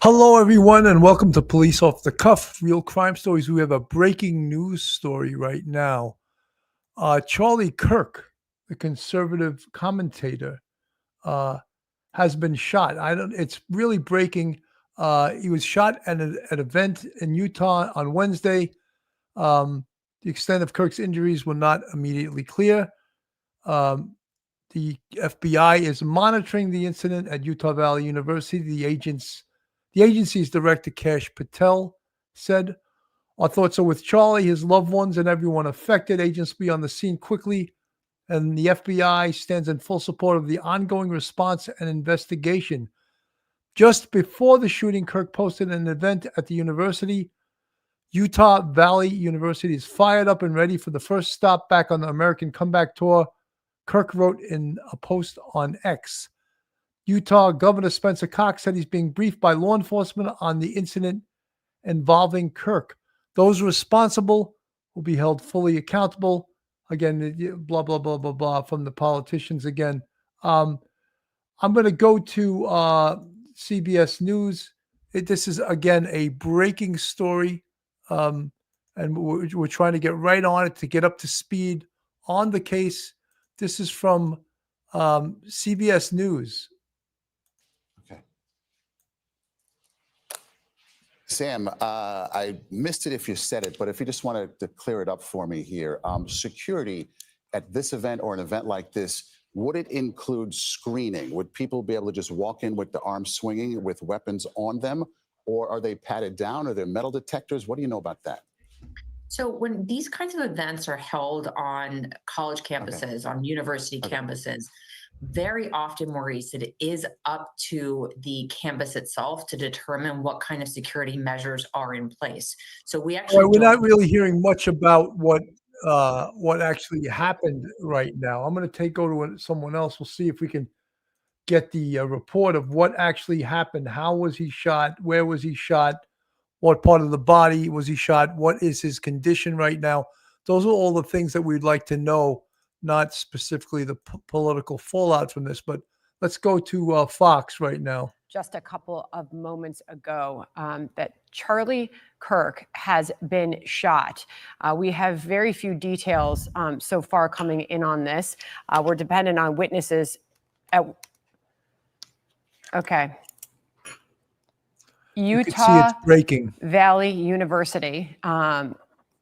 Hello, everyone, and welcome to Police Off the Cuff, Real Crime Stories. We have a breaking news story right now. Charlie Kirk, the conservative commentator, has been shot. It's really breaking. He was shot at an event in Utah on Wednesday. The extent of Kirk's injuries were not immediately clear. The FBI is monitoring the incident at Utah Valley University. The agency's director, Kash Patel, said, "Our thoughts are with Charlie, his loved ones, and everyone affected. Agents will be on the scene quickly, and the FBI stands in full support of the ongoing response and investigation." Just before the shooting, Kirk posted an event at the university. Utah Valley University is fired up and ready for the first stop back on the American Comeback Tour, Kirk wrote in a post on X. Utah Governor Spencer Cox said he's being briefed by law enforcement on the incident involving Kirk. Those responsible will be held fully accountable. Again, blah, blah, blah, blah, blah, from the politicians again. I'm going to go to CBS News. This is, again, a breaking story, and we're trying to get right on it to get up to speed on the case. This is from CBS News. Okay. Sam, I missed it if you said it, but if you just wanted to clear it up for me here. Security at this event or an event like this, would it include screening? Would people be able to just walk in with the arms swinging with weapons on them? Or are they patted down? Are there metal detectors? What do you know about that? So when these kinds of events are held on college campuses, on university campuses, very often, Maurice, it is up to the campus itself to determine what kind of security measures are in place. So we actually we're not really hearing much about what actually happened right now. I'm going to go to someone else. We'll see if we can get the report of what actually happened. How was he shot? Where was he shot? What part of the body was he shot? What is his condition right now? Those are all the things that we'd like to know, not specifically the political fallout from this. But let's go to Fox right now. Just a couple of moments ago, that Charlie Kirk has been shot. We have very few details so far coming in on this. We're dependent on witnesses. Okay. Utah Valley University.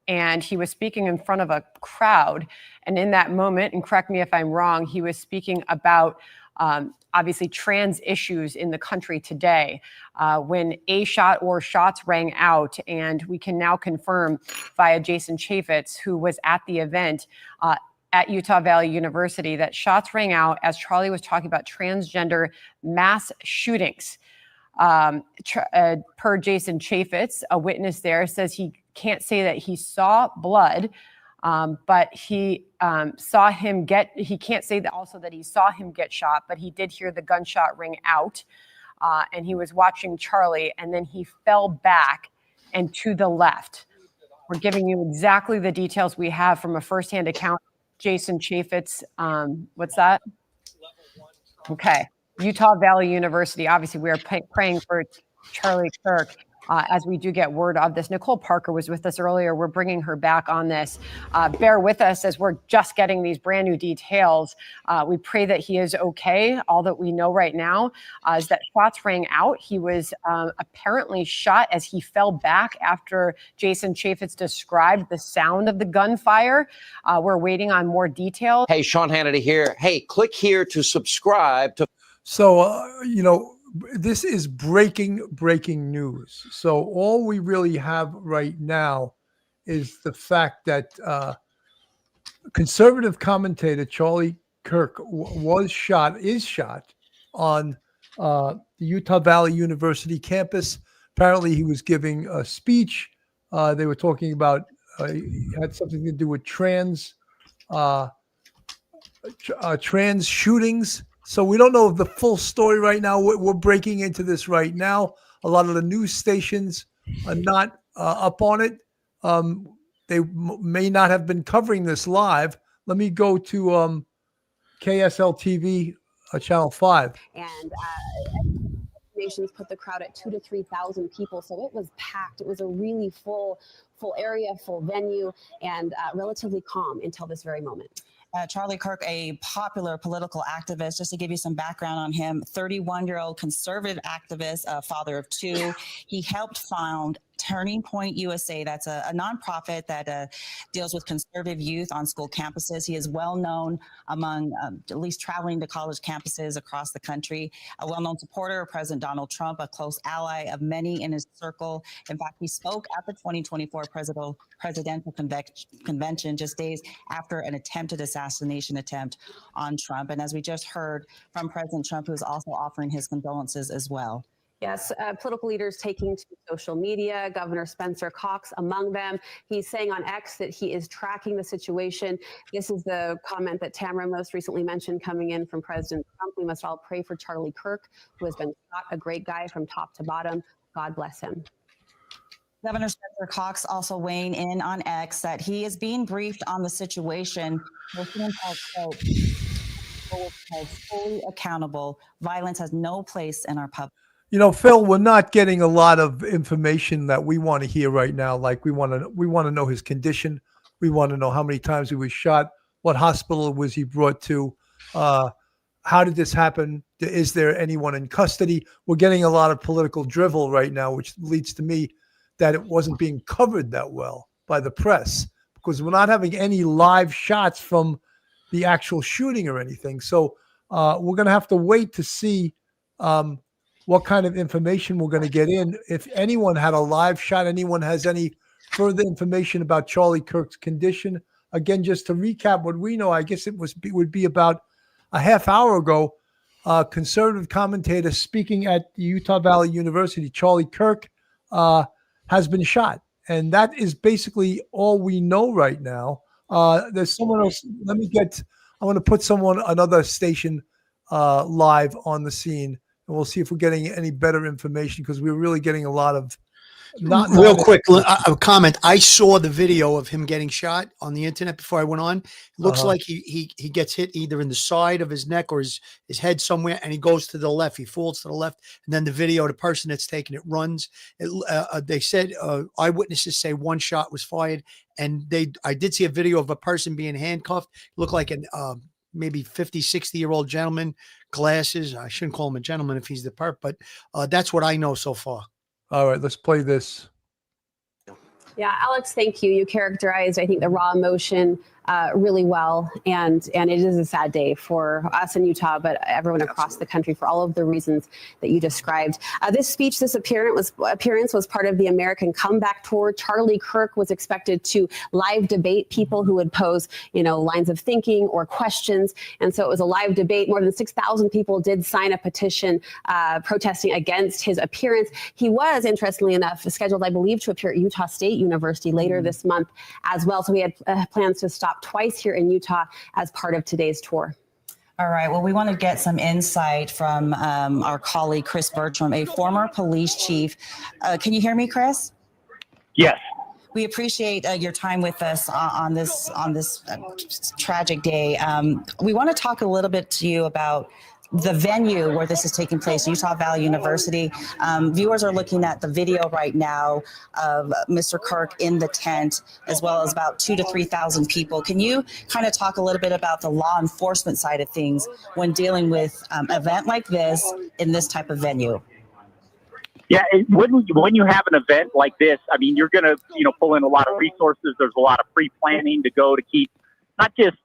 And he was speaking in front of a crowd. And in that moment, and correct me if I'm wrong, he was speaking about obviously trans issues in the country today. When a shot or shots rang out, and we can now confirm via Jason Chaffetz, who was at the event at Utah Valley University, that shots rang out as Charlie was talking about transgender mass shootings. Per Jason Chaffetz, a witness there, says he can't say that he saw blood, but he saw him he can't say that also that he saw him get shot, but he did hear the gunshot ring out, and he was watching Charlie, and then he fell back and to the left. We're giving you exactly the details we have from a firsthand account. Jason Chaffetz, what's that? Okay. Utah Valley University. Obviously, we are praying for Charlie Kirk as we do get word of this. Nicole Parker was with us earlier. We're bringing her back on this. Bear with us as we're just getting these brand new details. We pray that he is okay. All that we know right now is that shots rang out. He was apparently shot as he fell back after Jason Chaffetz described the sound of the gunfire. We're waiting on more details. Hey, Sean Hannity here. Hey, click here to subscribe to. So, this is breaking news. So all we really have right now is the fact that conservative commentator Charlie Kirk is shot on the Utah Valley University campus. Apparently he was giving a speech. They were talking about he had something to do with trans shootings. So we don't know the full story right now. We're breaking into this right now. A lot of the news stations are not up on it. They may not have been covering this live. Let me go to KSL TV, Channel 5. And estimations put the crowd at 2,000 to 3,000 people. So it was packed. It was a really full area, full venue, and relatively calm until this very moment. Charlie Kirk, a popular political activist, just to give you some background on him, 31-year-old conservative activist, father of two. He helped found Turning Point USA. That's a nonprofit that deals with conservative youth on school campuses. He is well known among at least traveling to college campuses across the country, a well-known supporter of President Donald Trump, a close ally of many in his circle. In fact, he spoke at the 2024 presidential convention just days after an attempted assassination attempt on Trump. And as we just heard from President Trump, who's also offering his condolences as well. Yes, political leaders taking to social media, Governor Spencer Cox among them. He's saying on X that he is tracking the situation. This is the comment that Tamara most recently mentioned coming in from President Trump. We must all pray for Charlie Kirk, who has been shot, a great guy from top to bottom. God bless him. Governor Spencer Cox also weighing in on X that he is being briefed on the situation. Fully accountable. Violence has no place in our public. You know, Phil, we're not getting a lot of information that we want to hear right now. Like we want to know his condition. We want to know how many times he was shot. What hospital was he brought to? How did this happen? Is there anyone in custody? We're getting a lot of political drivel right now, which leads to me that it wasn't being covered that well by the press because we're not having any live shots from the actual shooting or anything. So we're going to have to wait to see what kind of information we're going to get in. If anyone had a live shot, anyone has any further information about Charlie Kirk's condition. Again, just to recap what we know, I guess it would be about a half hour ago, conservative commentator speaking at the Utah Valley University, Charlie Kirk, has been shot. And that is basically all we know right now. There's someone else. I want to put another station live on the scene. And we'll see if we're getting any better information because we're really getting a lot of not real quick a comment. I saw the video of him getting shot on the internet before I went on. It looks like he gets hit either in the side of his neck or his head somewhere, and he goes to the left. He falls to the left, and then the video, the person that's taking it runs. They said eyewitnesses say one shot was fired, and I did see a video of a person being handcuffed. It looked like an maybe 50, 60-year-old gentleman, glasses. I shouldn't call him a gentleman if he's the perp, but that's what I know so far. All right, let's play this. Yeah, Alex, thank you. You characterized, I think, the raw emotion really well. And it is a sad day for us in Utah, but everyone across the country for all of the reasons that you described. This appearance was part of the American Comeback Tour. Charlie Kirk was expected to live debate people who would pose, lines of thinking or questions. And so it was a live debate. More than 6,000 people did sign a petition protesting against his appearance. He was, interestingly enough, scheduled, I believe, to appear at Utah State University later this month as well. So we had plans to stop twice here in Utah as part of today's tour. All right. Well, we want to get some insight from our colleague, Chris Bertram, a former police chief. Can you hear me, Chris? Yes. We appreciate your time with us on this tragic day. We want to talk a little bit to you about the venue where this is taking place, Utah Valley University. Viewers are looking at the video right now of Mr. Kirk in the tent, as well as about 2,000 to 3,000 people. Can you kind of talk a little bit about the law enforcement side of things when dealing with an event like this in this type of venue? Yeah, when you have an event like this, I mean, you're going to, pull in a lot of resources. There's a lot of pre-planning to go to keep not just,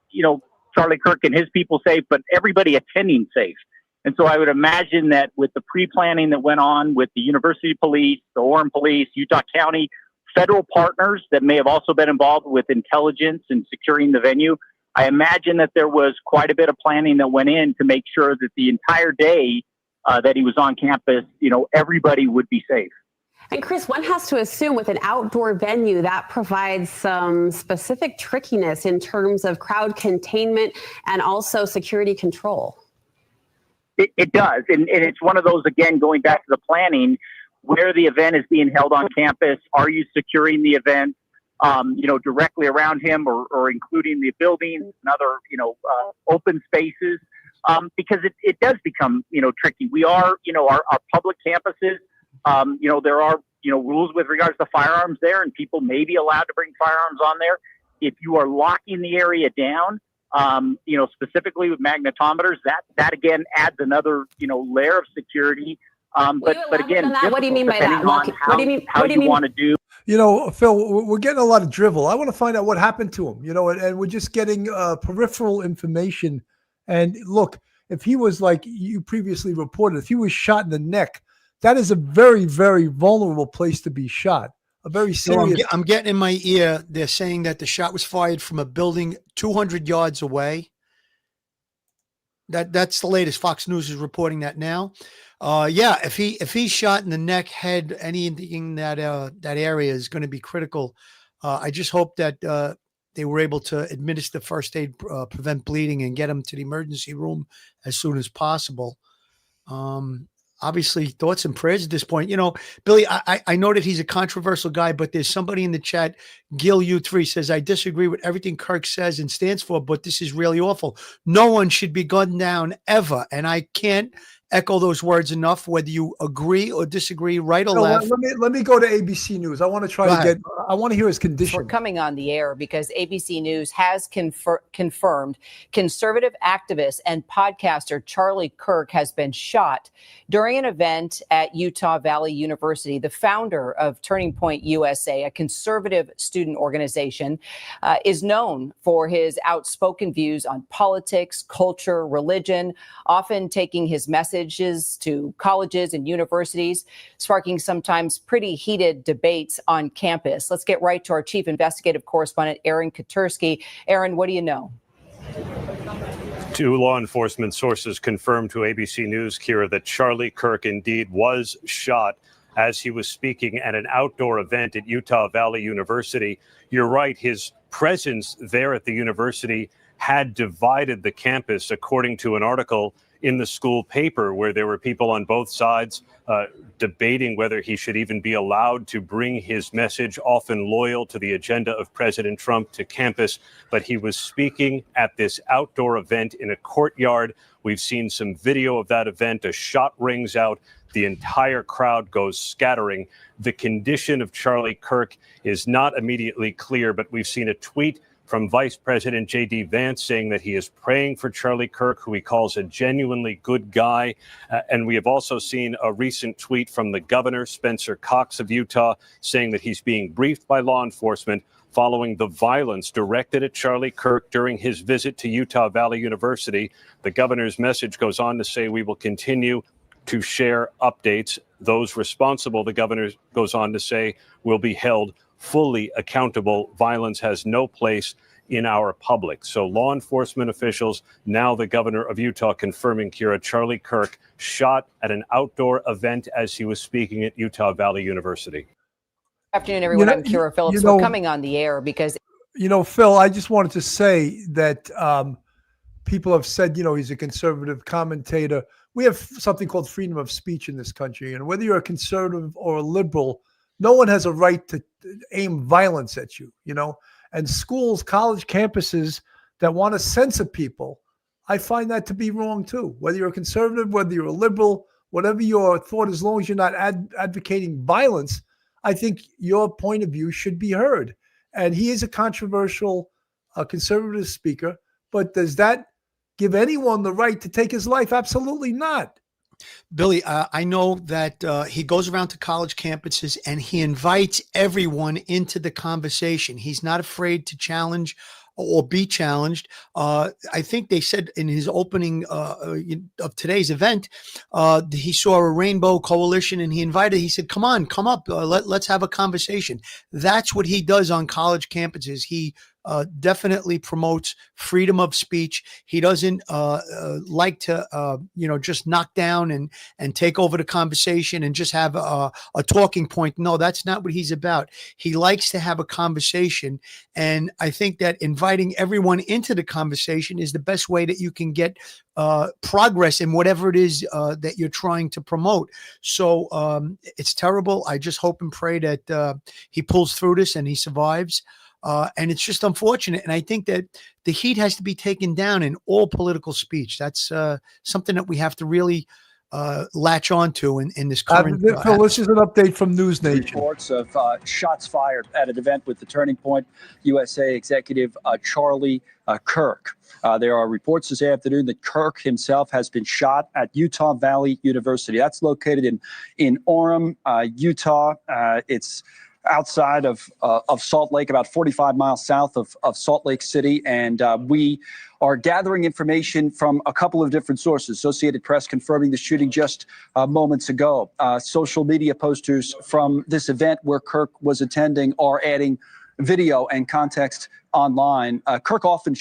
Charlie Kirk and his people safe, but everybody attending safe. And so I would imagine that with the pre-planning that went on with the University Police, the Orem Police, Utah County, federal partners that may have also been involved with intelligence and securing the venue, I imagine that there was quite a bit of planning that went in to make sure that the entire day that he was on campus, everybody would be safe. And Chris, one has to assume with an outdoor venue that provides some specific trickiness in terms of crowd containment and also security control. It does. And it's one of those, again, going back to the planning, where the event is being held on campus. Are you securing the event, directly around him or including the buildings and other, open spaces? because it does become, tricky. We are, our public campuses, there are, rules with regards to firearms there, and people may be allowed to bring firearms on there. If you are locking the area down, specifically with magnetometers, that again adds another, layer of security. But again, what do you mean by that? What do you mean? How you want to do? Phil, we're getting a lot of drivel. I want to find out what happened to him, and we're just getting peripheral information. And look, if he was like you previously reported, if he was shot in the neck, that is a very, very vulnerable place to be shot. A very serious. So I'm getting in my ear. They're saying that the shot was fired from a building 200 yards away. That's the latest. Fox News is reporting that now. If he's shot in the neck, head, anything that area is going to be critical. I just hope that they were able to administer first aid, prevent bleeding, and get him to the emergency room as soon as possible. Obviously, thoughts and prayers at this point. Billy, I know that he's a controversial guy, but there's somebody in the chat, Gil U3, says, I disagree with everything Kirk says and stands for, but this is really awful. No one should be gunned down ever. And I can't echo those words enough, whether you agree or disagree, right or left. Let me go to ABC News. I want to I want to hear his condition. We're coming on the air because ABC News has confirmed conservative activist and podcaster Charlie Kirk has been shot during an event at Utah Valley University. The founder of Turning Point USA, a conservative student organization, is known for his outspoken views on politics, culture, religion, often taking his messages to colleges and universities, sparking sometimes pretty heated debates on campus. Let's get right to our chief investigative correspondent, Aaron Katursky. Aaron, what do you know? Two law enforcement sources confirmed to ABC News, Kira, that Charlie Kirk indeed was shot as he was speaking at an outdoor event at Utah Valley University. You're right, his presence there at the university had divided the campus, according to an article in the school paper, where there were people on both sides debating whether he should even be allowed to bring his message, often loyal to the agenda of President Trump, to campus. But he was speaking at this outdoor event in a courtyard. We've seen some video of that event. A shot rings out. The entire crowd goes scattering. The condition of Charlie Kirk is not immediately clear, but we've seen a tweet from Vice President J.D. Vance saying that he is praying for Charlie Kirk, who he calls a genuinely good guy. And we have also seen a recent tweet from the governor, Spencer Cox of Utah, saying that he's being briefed by law enforcement following the violence directed at Charlie Kirk during his visit to Utah Valley University. The governor's message goes on to say, we will continue to share updates. Those responsible, the governor goes on to say, will be held fully accountable. Violence has no place in our public. So law enforcement officials, now the governor of Utah, confirming, Kira, Charlie Kirk shot at an outdoor event as he was speaking at Utah Valley University. Good afternoon, everyone. I'm Kira Phillips. We're coming on the air because... Phil, I just wanted to say that people have said, he's a conservative commentator. We have something called freedom of speech in this country. And whether you're a conservative or a liberal, no one has a right to aim violence at you, and schools, college campuses that want to censor people, I find that to be wrong too. Whether you're a conservative, whether you're a liberal, whatever your thought, as long as you're not advocating violence, I think your point of view should be heard. And he is a controversial conservative speaker, but does that give anyone the right to take his life? Absolutely not. Billy, I know that he goes around to college campuses and he invites everyone into the conversation. He's not afraid to challenge or be challenged. I think they said in his opening of today's event, he saw a rainbow coalition and he said, come up, let's have a conversation. That's what he does on college campuses. He definitely promotes freedom of speech. He doesn't like to, just knock down and take over the conversation and just have a talking point. No, that's not what he's about. He likes to have a conversation. And I think that inviting everyone into the conversation is the best way that you can get progress in whatever it is that you're trying to promote. So it's terrible. I just hope and pray that he pulls through this and he survives. And it's just unfortunate. And I think that the heat has to be taken down in all political speech. That's something that we have to really latch onto in this current. Phil, this is an update from News Nation. Reports of shots fired at an event with the Turning Point USA executive Charlie Kirk. There are reports this afternoon that Kirk himself has been shot at Utah Valley University. That's located in Orem, Utah. It's outside of Salt Lake, about 45 miles south of Salt Lake City. And we are gathering information from a couple of different sources. Associated Press confirming the shooting just moments ago. Social media posters from this event where Kirk was attending are adding video and context online. Kirk often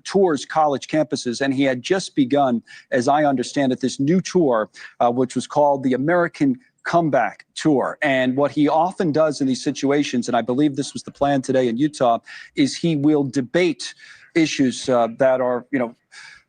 tours college campuses, and he had just begun, as I understand it, this new tour, which was called the American Comeback Tour. And what he often does in these situations, and I believe this was the plan today in Utah, is he will debate issues that are,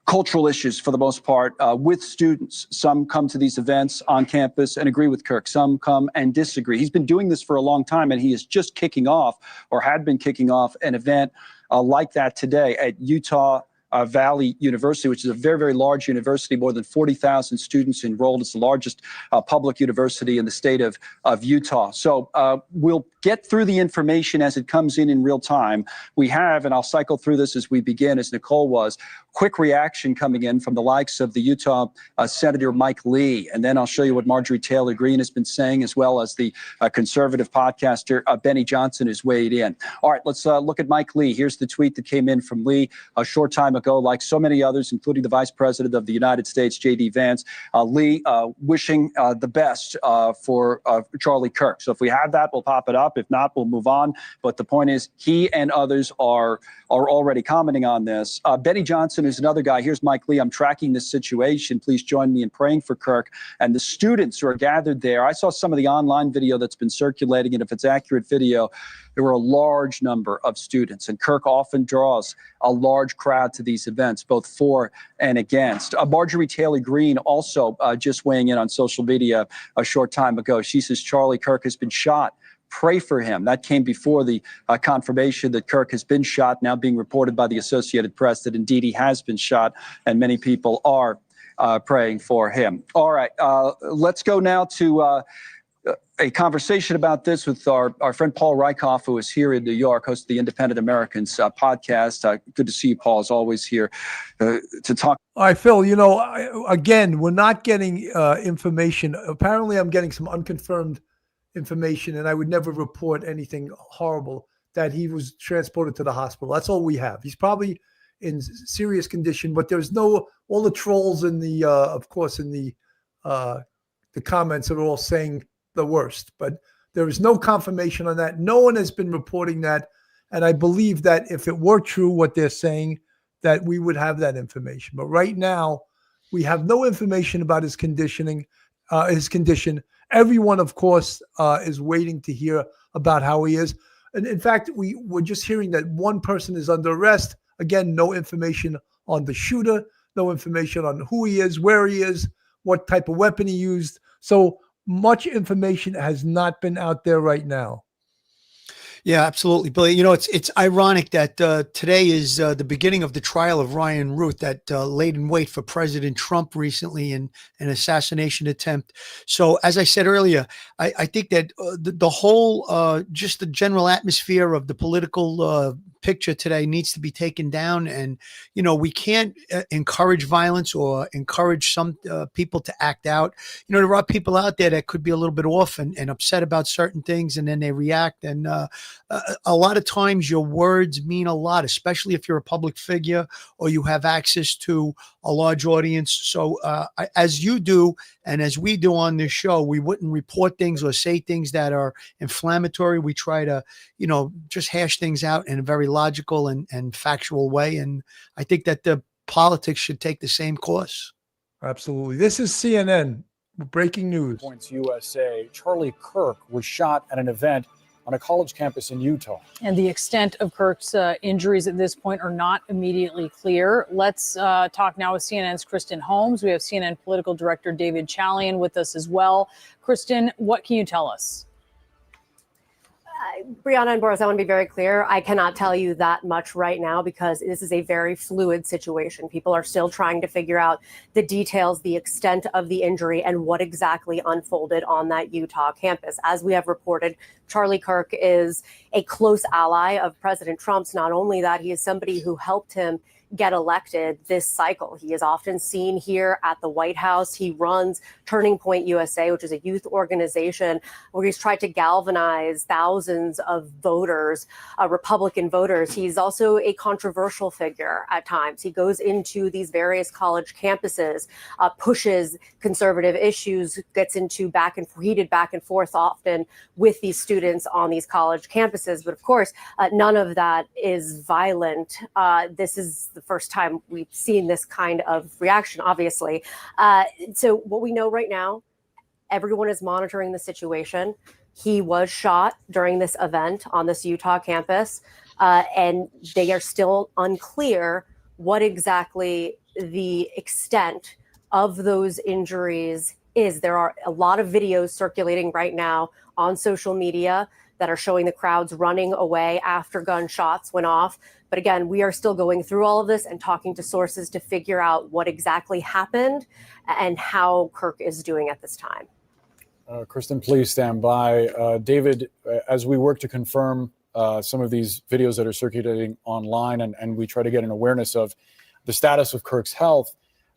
cultural issues for the most part with students. Some come to these events on campus and agree with Kirk. Some come and disagree. He's been doing this for a long time, and he is just kicking off, or had been kicking off, an event like that today at Utah Valley University, which is a very, very large university, more than 40,000 students enrolled. It's the largest public university in the state of Utah. So we'll get through the information as it comes in real time. We have, and I'll cycle through this as we begin, as Nicole was, quick reaction coming in from the likes of the Utah Senator Mike Lee. And then I'll show you what Marjorie Taylor Greene has been saying, as well as the conservative podcaster Benny Johnson has weighed in. All right, let's look at Mike Lee. Here's the tweet that came in from Lee a short time ago. Like so many others, including the Vice President of the United States, J.D. Vance, Lee wishing the best for Charlie Kirk. So if we have that, we'll pop it up. If not, we'll move on. But the point is, he and others are already commenting on this. Benny Johnson is another guy. Here's Mike Lee. I'm tracking this situation. Please join me in praying for Kirk and the students who are gathered there. I saw some of the online video that's been circulating, and if it's accurate video, there were a large number of students, and Kirk often draws a large crowd to these events, both for and against. Marjorie Taylor Greene also just weighing in on social media a short time ago. She says Charlie Kirk has been shot. Pray for him. That came before the confirmation that Kirk has been shot, now being reported by the Associated Press that indeed he has been shot, and many people are praying for him. All right, let's go now to a conversation about this with our friend Paul Rykoff, who is here in New York, host of the Independent Americans podcast. Good to see you, Paul, as always, here to talk. All right, Phil, again, we're not getting information. Apparently, I'm getting some unconfirmed information, and I would never report anything horrible, that he was transported to the hospital. That's all we have. He's probably in serious condition, but there's all the trolls in the, of course, in the comments are all saying the worst, but there is no confirmation on that. No one has been reporting that. And I believe that if it were true, what they're saying, that we would have that information. But right now we have no information about his condition. Everyone, of course, is waiting to hear about how he is. And in fact, we're just hearing that one person is under arrest. Again, no information on the shooter, no information on who he is, where he is, what type of weapon he used. So much information has not been out there right now. Yeah, absolutely, Billy. It's ironic that today is the beginning of the trial of Ryan Root, that laid in wait for President Trump recently in an assassination attempt. So, as I said earlier, I think that the whole, just the general atmosphere of the political picture today needs to be taken down. And, we can't encourage violence or encourage some people to act out. There are people out there that could be a little bit off and upset about certain things, and then they react. And a lot of times your words mean a lot, especially if you're a public figure or you have access to a large audience. So as you do, and as we do on this show, we wouldn't report things or say things that are inflammatory. We try to, just hash things out in a very logical and factual way. And I think that the politics should take the same course. Absolutely. This is CNN breaking news. Points USA. Charlie Kirk was shot at an event on a college campus in Utah. And the extent of Kirk's injuries at this point are not immediately clear. Let's talk now with CNN's Kristen Holmes. We have CNN political director David Chalian with us as well. Kristen, what can you tell us? Brianna and Boris, I want to be very clear. I cannot tell you that much right now because this is a very fluid situation. People are still trying to figure out the details, the extent of the injury, and what exactly unfolded on that Utah campus. As we have reported, Charlie Kirk is a close ally of President Trump's. Not only that, he is somebody who helped him get elected this cycle. He is often seen here at the White House. He runs Turning Point USA, which is a youth organization where he's tried to galvanize thousands of voters, Republican voters. He's also a controversial figure at times. He goes into these various college campuses, pushes conservative issues, gets into heated back and forth often with these students on these college campuses. But of course, none of that is violent. This is the first time we've seen this kind of reaction, obviously. So what we know right now, everyone is monitoring the situation. He was shot during this event on this Utah campus, and they are still unclear what exactly the extent of those injuries is. There are a lot of videos circulating right now on social media that are showing the crowds running away after gunshots went off. But again, we are still going through all of this and talking to sources to figure out what exactly happened and how Kirk is doing at this time. Kristen, please stand by. David, as we work to confirm some of these videos that are circulating online and we try to get an awareness of the status of Kirk's health,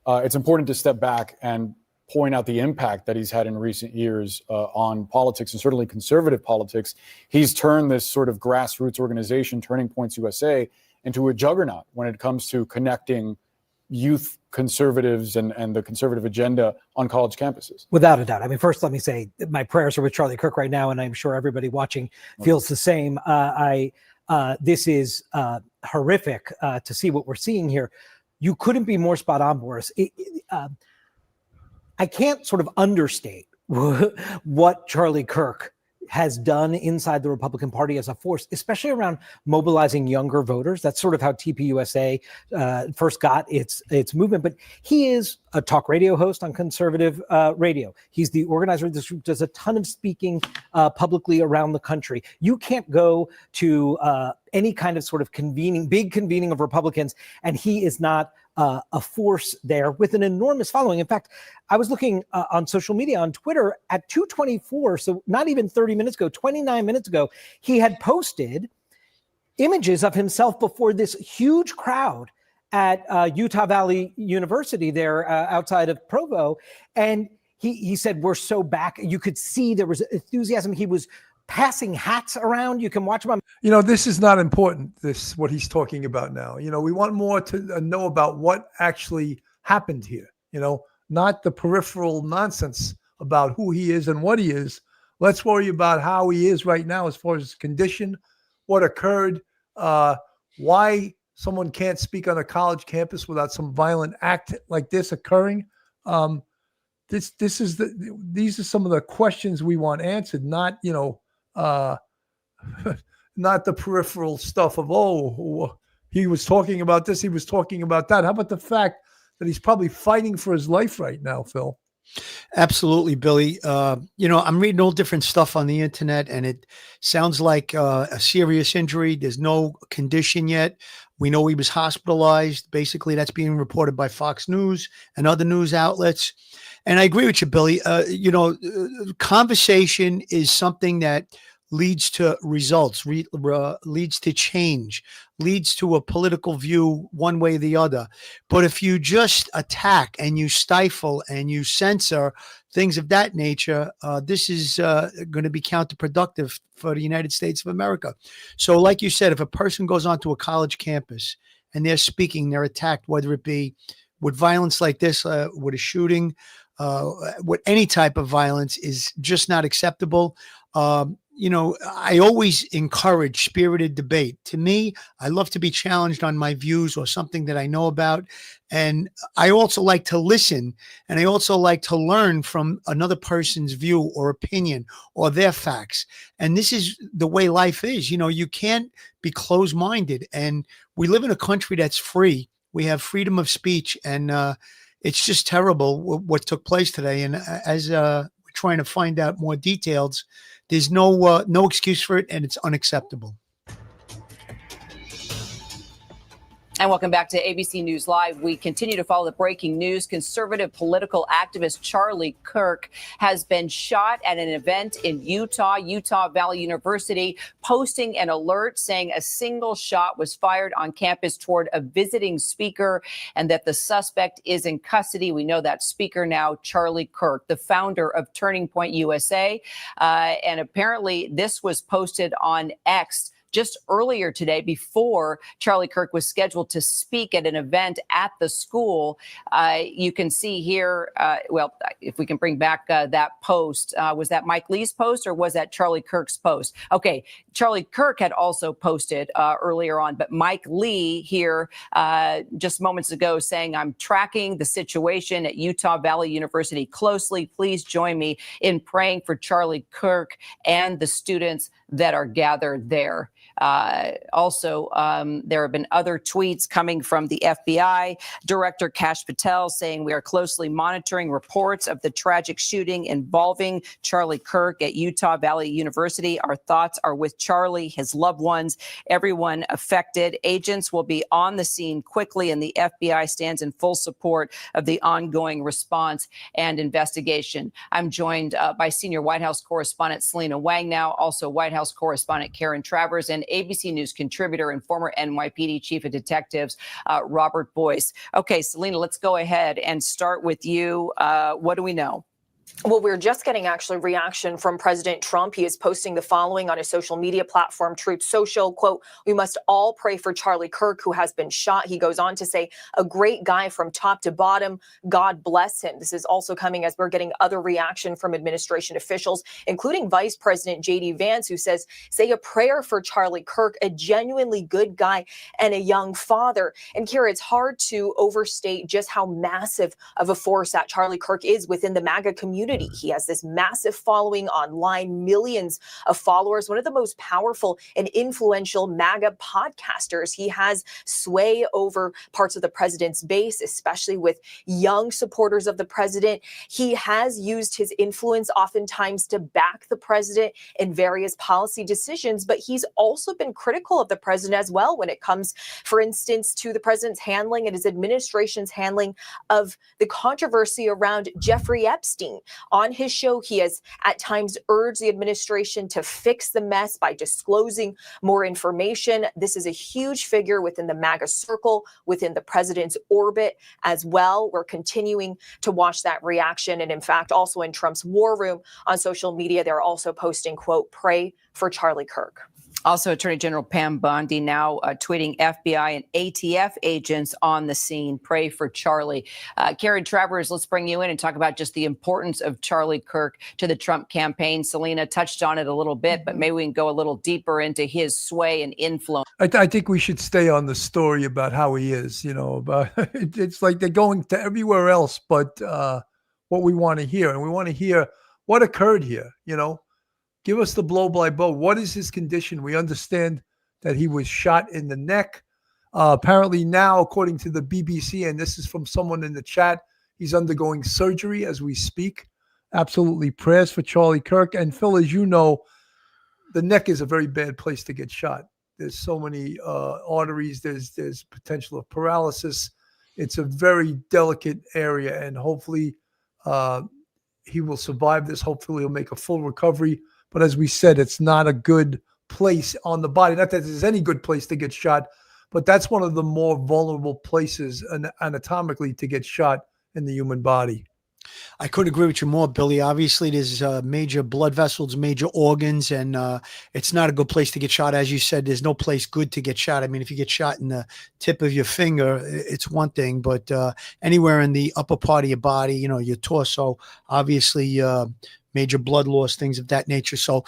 it's important to step back and point out the impact that he's had in recent years on politics and certainly conservative politics. He's turned this sort of grassroots organization, Turning Points USA, into a juggernaut when it comes to connecting youth conservatives and the conservative agenda on college campuses. Without a doubt. I mean, first, let me say my prayers are with Charlie Kirk right now, and I'm sure everybody watching feels the same. This is horrific to see what we're seeing here. You couldn't be more spot on, Boris. I can't sort of understate what Charlie Kirk has done inside the Republican Party as a force, especially around mobilizing younger voters. That's sort of how TPUSA first got its movement. But he is a talk radio host on conservative radio. He's the organizer of this group, does a ton of speaking publicly around the country. You can't go to any kind of sort of big convening of Republicans, and he is not a force there with an enormous following. In fact, I was looking on social media, on Twitter at 2:24, so not even 30 minutes ago, 29 minutes ago, he had posted images of himself before this huge crowd at Utah Valley University there outside of Provo. And he said, we're so back. You could see there was enthusiasm. He was passing hats around. You can watch him on. This is not important, what he's talking about now. We want more to know about what actually happened here, not the peripheral nonsense about who he is and what he is. Let's worry about how he is right now as far as his condition, what occurred, why someone can't speak on a college campus without some violent act like this occurring. These are some of the questions we want answered, not, not the peripheral stuff of, he was talking about this, he was talking about that. How about the fact that he's probably fighting for his life right now, Phil? Absolutely, Billy. I'm reading all different stuff on the internet, and it sounds like a serious injury. There's no condition yet. We know he was hospitalized. Basically, that's being reported by Fox News and other news outlets. And I agree with you, Billy. Conversation is something that leads to results, leads to change, leads to a political view one way or the other. But if you just attack and you stifle and you censor things of that nature, this is going to be counterproductive for the United States of America. So like you said, if a person goes onto a college campus and they're speaking, they're attacked, whether it be with violence like this, with a shooting, with any type of violence, is just not acceptable. I always encourage spirited debate. To me, I love to be challenged on my views or something that I know about. And I also like to listen, and I also like to learn from another person's view or opinion or their facts. And this is the way life is. You can't be closed-minded. And we live in a country that's free. We have freedom of speech, and it's just terrible what took place today. And as we're trying to find out more details, there's no excuse for it, and it's unacceptable. And welcome back to ABC News Live. We continue to follow the breaking news. Conservative political activist Charlie Kirk has been shot at an event in Utah Valley University, posting an alert saying a single shot was fired on campus toward a visiting speaker and that the suspect is in custody. We know that speaker now, Charlie Kirk, the founder of Turning Point USA. And apparently this was posted on X just earlier today, before Charlie Kirk was scheduled to speak at an event at the school. You can see here, well, if we can bring back that post, was that Mike Lee's post or was that Charlie Kirk's post? Okay, Charlie Kirk had also posted earlier on, but Mike Lee here just moments ago saying, I'm tracking the situation at Utah Valley University closely. Please join me in praying for Charlie Kirk and the students that are gathered there. Also, there have been other tweets coming from the FBI Director Kash Patel saying we are closely monitoring reports of the tragic shooting involving Charlie Kirk at Utah Valley University. Our thoughts are with Charlie, his loved ones, everyone affected. Agents will be on the scene quickly, and the FBI stands in full support of the ongoing response and investigation. I'm joined by senior White House correspondent Selena Wang now, also White House correspondent Karen Travers, and ABC News contributor and former NYPD chief of detectives Robert Boyce. Okay, Selena, let's go ahead and start with you. What do we know? Well, we're just getting actually reaction from President Trump. He is posting the following on his social media platform, Truth Social, quote, we must all pray for Charlie Kirk, who has been shot. He goes on to say, a great guy from top to bottom. God bless him. This is also coming as we're getting other reaction from administration officials, including Vice President J.D. Vance, who says, say a prayer for Charlie Kirk, a genuinely good guy and a young father. And Kira, it's hard to overstate just how massive of a force that Charlie Kirk is within the MAGA community. He has this massive following online, millions of followers, one of the most powerful and influential MAGA podcasters. He has sway over parts of the president's base, especially with young supporters of the president. He has used his influence oftentimes to back the president in various policy decisions, but he's also been critical of the president as well when it comes, for instance, to the president's handling and his administration's handling of the controversy around Jeffrey Epstein. On his show, he has at times urged the administration to fix the mess by disclosing more information. This is a huge figure within the MAGA circle, within the president's orbit as well. We're continuing to watch that reaction. And in fact, also in Trump's war room on social media, they're also posting, quote, pray for Charlie Kirk. Also, Attorney General Pam Bondi now tweeting FBI and ATF agents on the scene. Pray for Charlie. Karen Travers, let's bring you in and talk about just the importance of Charlie Kirk to the Trump campaign. Selena touched on it a little bit, but maybe we can go a little deeper into his sway and influence. I think we should stay on the story about how he is, about it's like they're going to everywhere else but what we want to hear. And we want to hear what occurred here, Give us the blow by blow. What is his condition? We understand that he was shot in the neck. Apparently now, according to the BBC, and this is from someone in the chat, he's undergoing surgery as we speak. Absolutely prayers for Charlie Kirk. And Phil, as you know, the neck is a very bad place to get shot. There's so many arteries. There's potential of paralysis. It's a very delicate area, and hopefully he will survive this. Hopefully he'll make a full recovery. But as we said, it's not a good place on the body. Not that there's any good place to get shot, but that's one of the more vulnerable places anatomically to get shot in the human body. I couldn't agree with you more, Billy. Obviously, there's major blood vessels, major organs, and it's not a good place to get shot. As you said, there's no place good to get shot. I mean, if you get shot in the tip of your finger, it's one thing, but anywhere in the upper part of your body, your torso, obviously major blood loss, things of that nature. So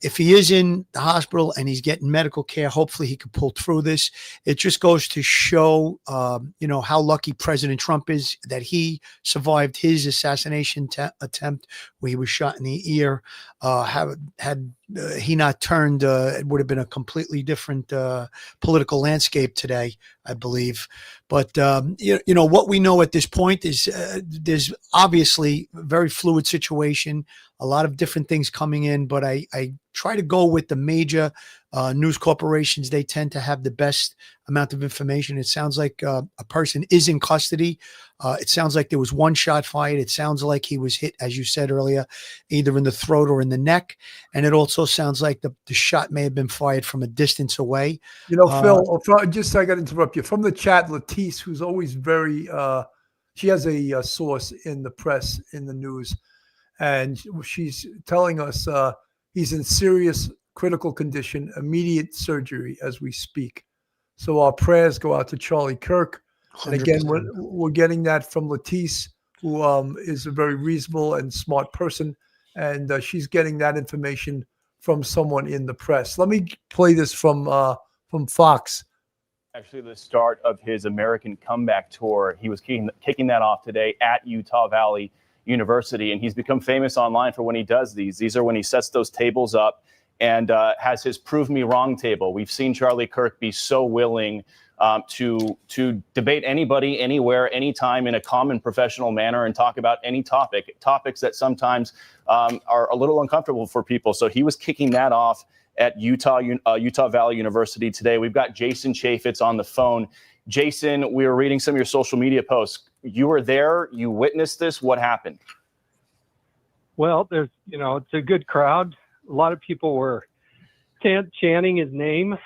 if he is in the hospital and he's getting medical care, hopefully he can pull through this. It just goes to show, how lucky President Trump is that he survived his assassination attempt where he was shot in the ear. Had he not turned, it would have been a completely different political landscape today. I believe. But you know what we know at this point is there's obviously a very fluid situation, a lot of different things coming in. But I try to go with the major news corporations. They tend to have the best amount of information. It sounds like a person is in custody. It sounds like there was one shot fired. It sounds like he was hit, as you said earlier, either in the throat or in the neck. And it also sounds like the shot may have been fired from a distance away. You know, Phil, just I got to interrupt you. From the chat, Latisse, who's always very, she has a source in the press, in the news, and she's telling us he's in serious critical condition, immediate surgery as we speak. So our prayers go out to Charlie Kirk. And again, we're getting that from Latisse, who is a very reasonable and smart person, and she's getting that information from someone in the press. Let me play this from Fox. Actually, the start of his American comeback tour. He was kicking that off today at Utah Valley University, and he's become famous online for when he does these. These are when he sets those tables up and has his Prove Me Wrong table. We've seen Charlie Kirk be so willing to debate anybody, anywhere, anytime in a common professional manner and talk about any topics that sometimes are a little uncomfortable for people. So he was kicking that off at Utah Valley University today. We've got Jason Chaffetz on the phone. Jason, we were reading some of your social media posts. You were there. You witnessed this. What happened? Well, it's a good crowd. A lot of people were chanting his name.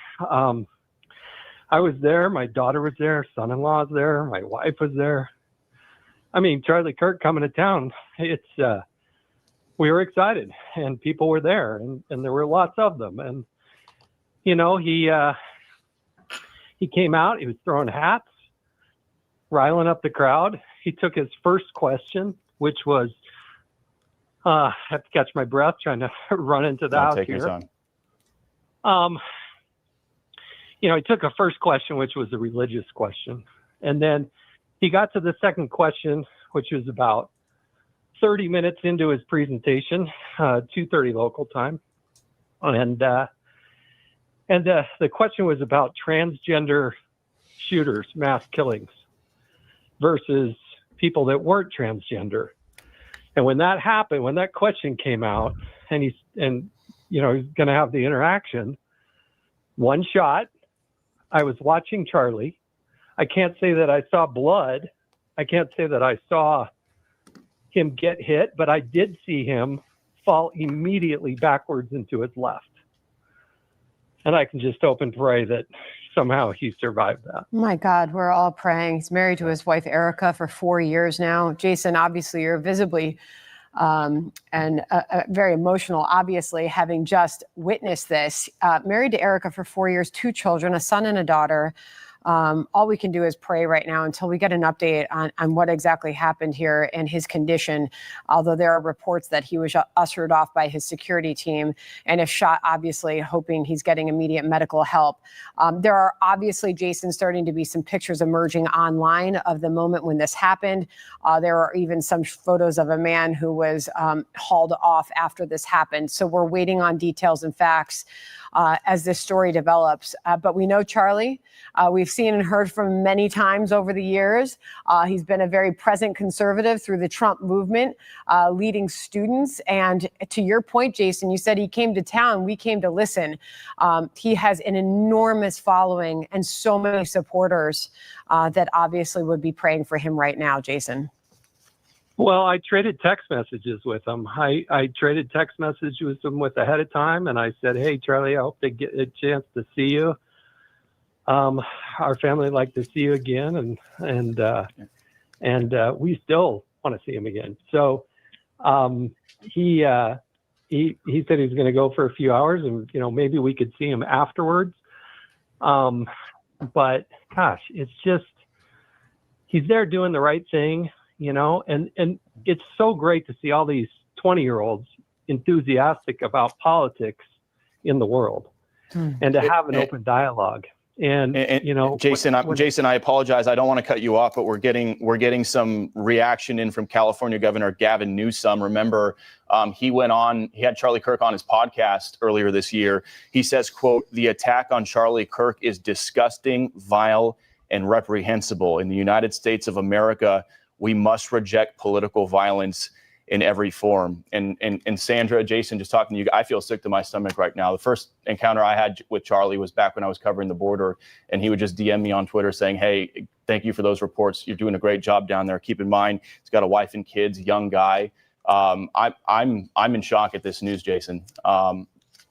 I was there. My daughter was there. Son-in-law was there. My wife was there. I mean, Charlie Kirk coming to town. We were excited, and people were there, and there were lots of them. And he came out. He was throwing hats, riling up the crowd. He took his first question, which was, I have to catch my breath trying to run into the house take here. your time. He took a first question, which was a religious question. And then he got to the second question, which was about 30 minutes into his presentation, 2:30 local time. And the question was about transgender shooters, mass killings, versus people that weren't transgender. And when that happened, when that question came out, and he's going to have the interaction, one shot. I was watching Charlie. I can't say that I saw blood. I can't say that I saw him get hit, but I did see him fall immediately backwards into his left. And I can just hope and pray that somehow he survived that. Oh my God, we're all praying. He's married to his wife, Erica, for 4 years now. Jason, obviously, you're visibly very emotional, obviously, having just witnessed this. Married to Erica for 4 years, 2 children, a son and a daughter. All we can do is pray right now until we get an update on what exactly happened here and his condition, although there are reports that he was ushered off by his security team and if shot, obviously hoping he's getting immediate medical help. There are obviously, Jason, starting to be some pictures emerging online of the moment when this happened. There are even some photos of a man who was hauled off after this happened. So we're waiting on details and facts as this story develops. But we know Charlie. We've seen and heard from many times over the years. He's been a very present conservative through the Trump movement, leading students. And to your point, Jason, you said he came to town. We came to listen. He has an enormous following and so many supporters that obviously would be praying for him right now, Jason. Well, I traded text messages with him. I traded text messages with him ahead of time, and I said, "Hey, Charlie, I hope they get a chance to see you. Our family would like to see you again, and we still want to see him again." So he said he was going to go for a few hours, and maybe we could see him afterwards. But gosh, it's just he's there doing the right thing. And it's so great to see all these 20-year-olds enthusiastic about politics in the world and to have an open dialogue. And Jason, I apologize. I don't want to cut you off, but we're getting some reaction in from California Governor Gavin Newsom. Remember, he had Charlie Kirk on his podcast earlier this year. He says, quote, "The attack on Charlie Kirk is disgusting, vile, and reprehensible. In the United States of America, we must reject political violence in every form. And Sandra, Jason, just talking to you, I feel sick to my stomach right now. The first encounter I had with Charlie was back when I was covering the border, and he would just DM me on Twitter saying, "Hey, thank you for those reports. You're doing a great job down there. Keep in mind, he's got a wife and kids, young guy." I'm in shock at this news, Jason.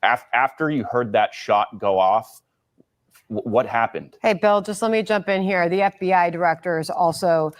After you heard that shot go off, what happened? Hey, Bill, just let me jump in here. The FBI directors also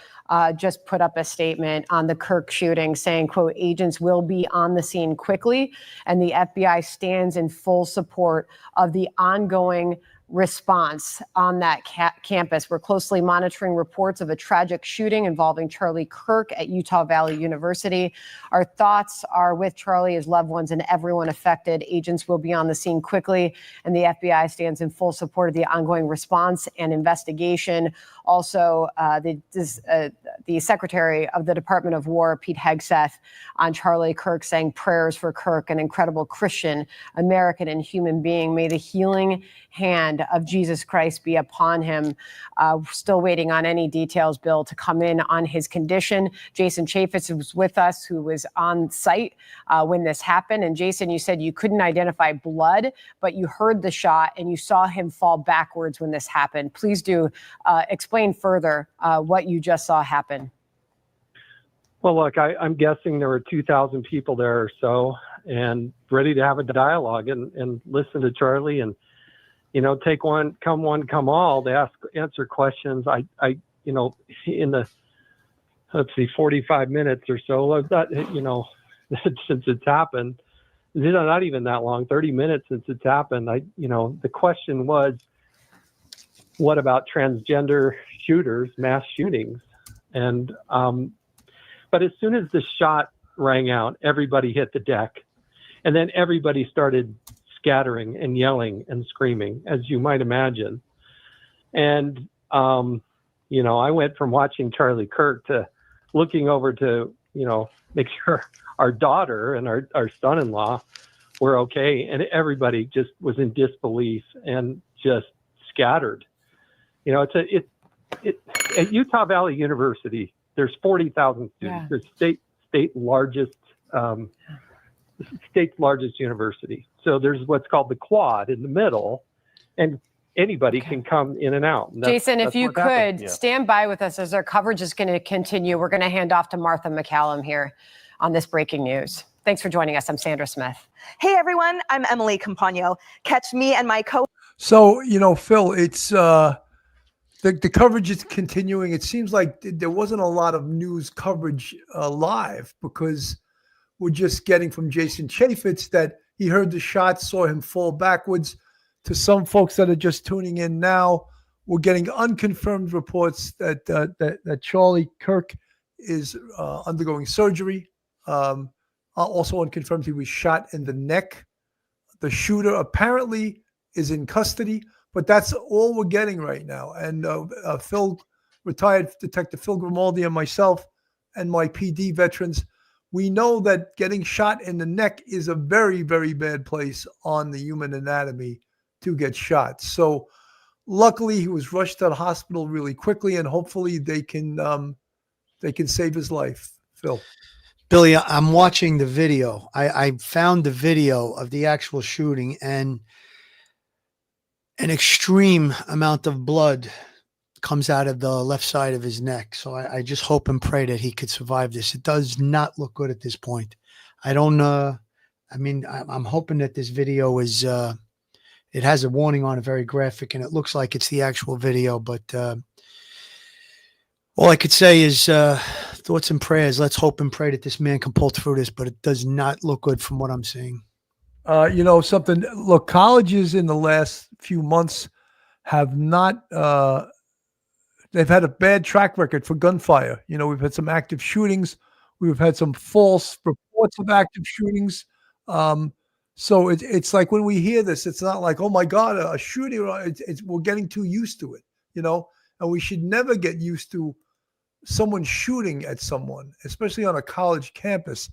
just put up a statement on the Kirk shooting saying, quote, agents will be on the scene quickly, and the FBI stands in full support of the ongoing response on that campus. We're closely monitoring reports of a tragic shooting involving Charlie Kirk at Utah Valley University. Our thoughts are with Charlie, his loved ones, and everyone affected. Agents will be on the scene quickly, and the FBI stands in full support of the ongoing response and investigation. Also, the Secretary of the Department of War, Pete Hegseth, on Charlie Kirk, saying prayers for Kirk, an incredible Christian, American, and human being. May the healing hand of Jesus Christ be upon him. Still waiting on any details, Bill, to come in on his condition. Jason Chaffetz was with us, who was on site when this happened. And Jason, you said you couldn't identify blood, but you heard the shot and you saw him fall backwards when this happened. Please do explain further what you just saw happen. Well, look, I'm guessing there were 2,000 people there or so, and ready to have a dialogue and listen to Charlie and, you know, take one, come all. They answer questions. I in the, 45 minutes or so, that, since it's happened, not even that long, 30 minutes since it's happened. The question was, what about transgender shooters, mass shootings? And, but as soon as the shot rang out, everybody hit the deck, and then everybody started scattering and yelling and screaming, as you might imagine. And, I went from watching Charlie Kirk to looking over to, make sure our daughter and our son-in-law were okay. And everybody just was in disbelief and just scattered. At Utah Valley University, there's 40,000 students. Yeah. There's state's largest university. So there's what's called the quad in the middle, and anybody can come in and out. And Jason, if you could stand by with us as our coverage is going to continue. We're going to hand off to Martha McCallum here on this breaking news. Thanks for joining us. I'm Sandra Smith. Hey, everyone. I'm Emily Campagno. Catch me and my So, Phil, it's the coverage is continuing. It seems like there wasn't a lot of news coverage live, because we're just getting from Jason Chaffetz that he heard the shot, saw him fall backwards. To some folks that are just tuning in now, we're getting unconfirmed reports that Charlie Kirk is undergoing surgery. Also unconfirmed he was shot in the neck. The shooter apparently is in custody, but that's all we're getting right now. And retired Detective Phil Grimaldi and myself and my PD veterans, we know that getting shot in the neck is a very, very bad place on the human anatomy to get shot. So luckily he was rushed to the hospital really quickly, and hopefully they can save his life. Phil. Billy, I'm watching the video. I found the video of the actual shooting, and an extreme amount of blood comes out of the left side of his neck. So I just hope and pray that he could survive this. It does not look good at this point. I'm hoping that this video is, it has a warning on it, very graphic, and it looks like it's the actual video. But all I could say is thoughts and prayers. Let's hope and pray that this man can pull through this, but it does not look good from what I'm seeing. Something, look, colleges in the last few months have not, they've had a bad track record for gunfire. We've had some active shootings. We've had some false reports of active shootings. So it's like when we hear this, it's not like, oh my God, a shooting. We're getting too used to it, and we should never get used to someone shooting at someone, especially on a college campus.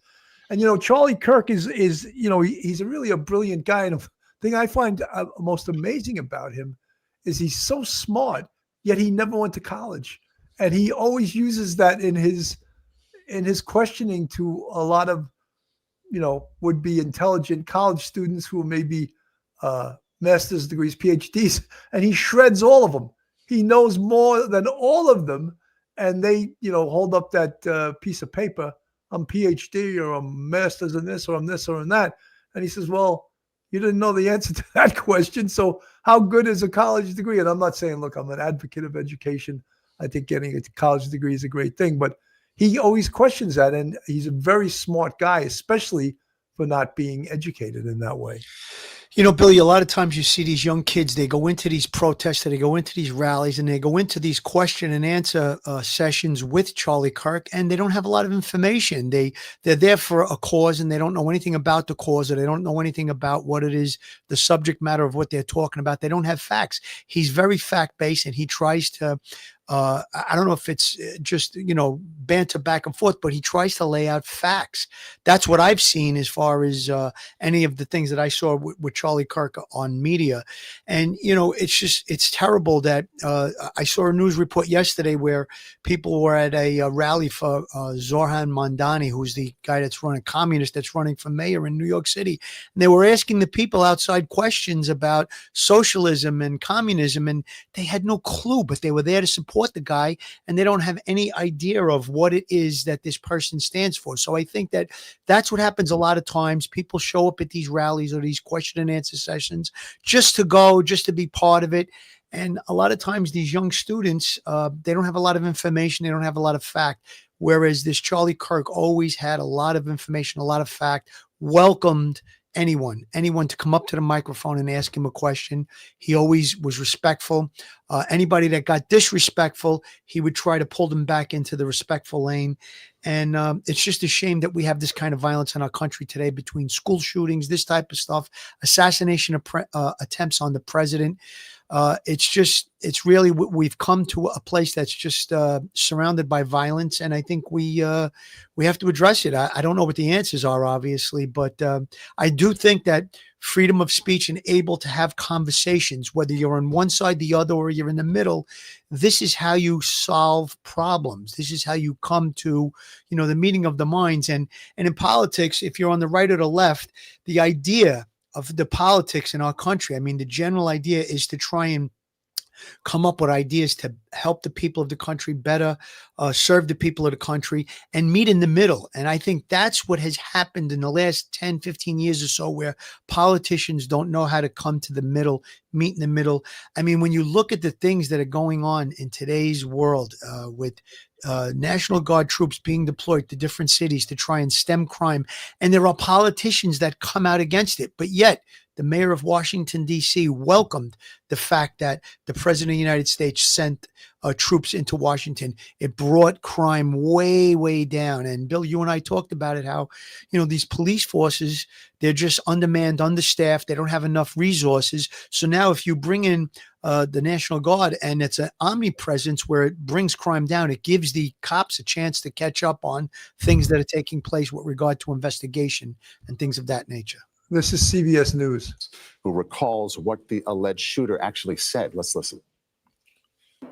And, Charlie Kirk is he's really a brilliant guy. And the thing I find most amazing about him is he's so smart yet he never went to college. And he always uses that in his questioning to a lot of, would-be intelligent college students who may be master's degrees, PhDs, and he shreds all of them. He knows more than all of them, and they, hold up that piece of paper. I'm PhD, or I'm master's in this, or I'm this, or in that. And he says, well, you didn't know the answer to that question. So how good is a college degree? And I'm not saying, look, I'm an advocate of education. I think getting a college degree is a great thing, but he always questions that. And he's a very smart guy, especially for not being educated in that way. Billy, a lot of times you see these young kids, they go into these protests, they go into these rallies, and they go into these question and answer sessions with Charlie Kirk, and they don't have a lot of information. They're there for a cause, and they don't know anything about the cause, or they don't know anything about what it is, the subject matter of what they're talking about. They don't have facts. He's very fact-based, and he tries to I don't know if it's just, banter back and forth, but he tries to lay out facts. That's what I've seen as far as any of the things that I saw with Charlie Kirk on media. And, it's terrible that I saw a news report yesterday where people were at a rally for Zoran Mandani, who's the guy that's running, communist that's running for mayor in New York City. And they were asking the people outside questions about socialism and communism, and they had no clue, but they were there to support the guy, and they don't have any idea of what it is that this person stands for. So I think that that's what happens a lot of times. People show up at these rallies or these question and answer sessions just to be part of it. And a lot of times these young students, they don't have a lot of information. They don't have a lot of fact. Whereas this Charlie Kirk always had a lot of information, a lot of fact, welcomed anyone to come up to the microphone and ask him a question. He always was respectful. Anybody that got disrespectful, he would try to pull them back into the respectful lane. And it's just a shame that we have this kind of violence in our country today, between school shootings, this type of stuff, assassination attempts on the president. It's really, we've come to a place that's just surrounded by violence. And I think we have to address it. I don't know what the answers are, obviously, but I do think that freedom of speech and able to have conversations, whether you're on one side, the other, or you're in the middle, this is how you solve problems. This is how you come to, the meeting of the minds. And in politics, if you're on the right or the left, the idea of the politics in our country, the general idea is to try and come up with ideas to help the people of the country better, serve the people of the country, and meet in the middle. And I think that's what has happened in the last 10, 15 years or so, where politicians don't know how to come to the middle, meet in the middle. When you look at the things that are going on in today's world with National Guard troops being deployed to different cities to try and stem crime, and there are politicians that come out against it, but yet the mayor of Washington, D.C. welcomed the fact that the president of the United States sent troops into Washington. It brought crime way, way down. And Bill, you and I talked about it, how, these police forces, they're just undermanned, understaffed. They don't have enough resources. So now if you bring in the National Guard, and it's an omnipresence where it brings crime down, it gives the cops a chance to catch up on things that are taking place with regard to investigation and things of that nature. This is CBS News. Who recalls what the alleged shooter actually said. Let's listen.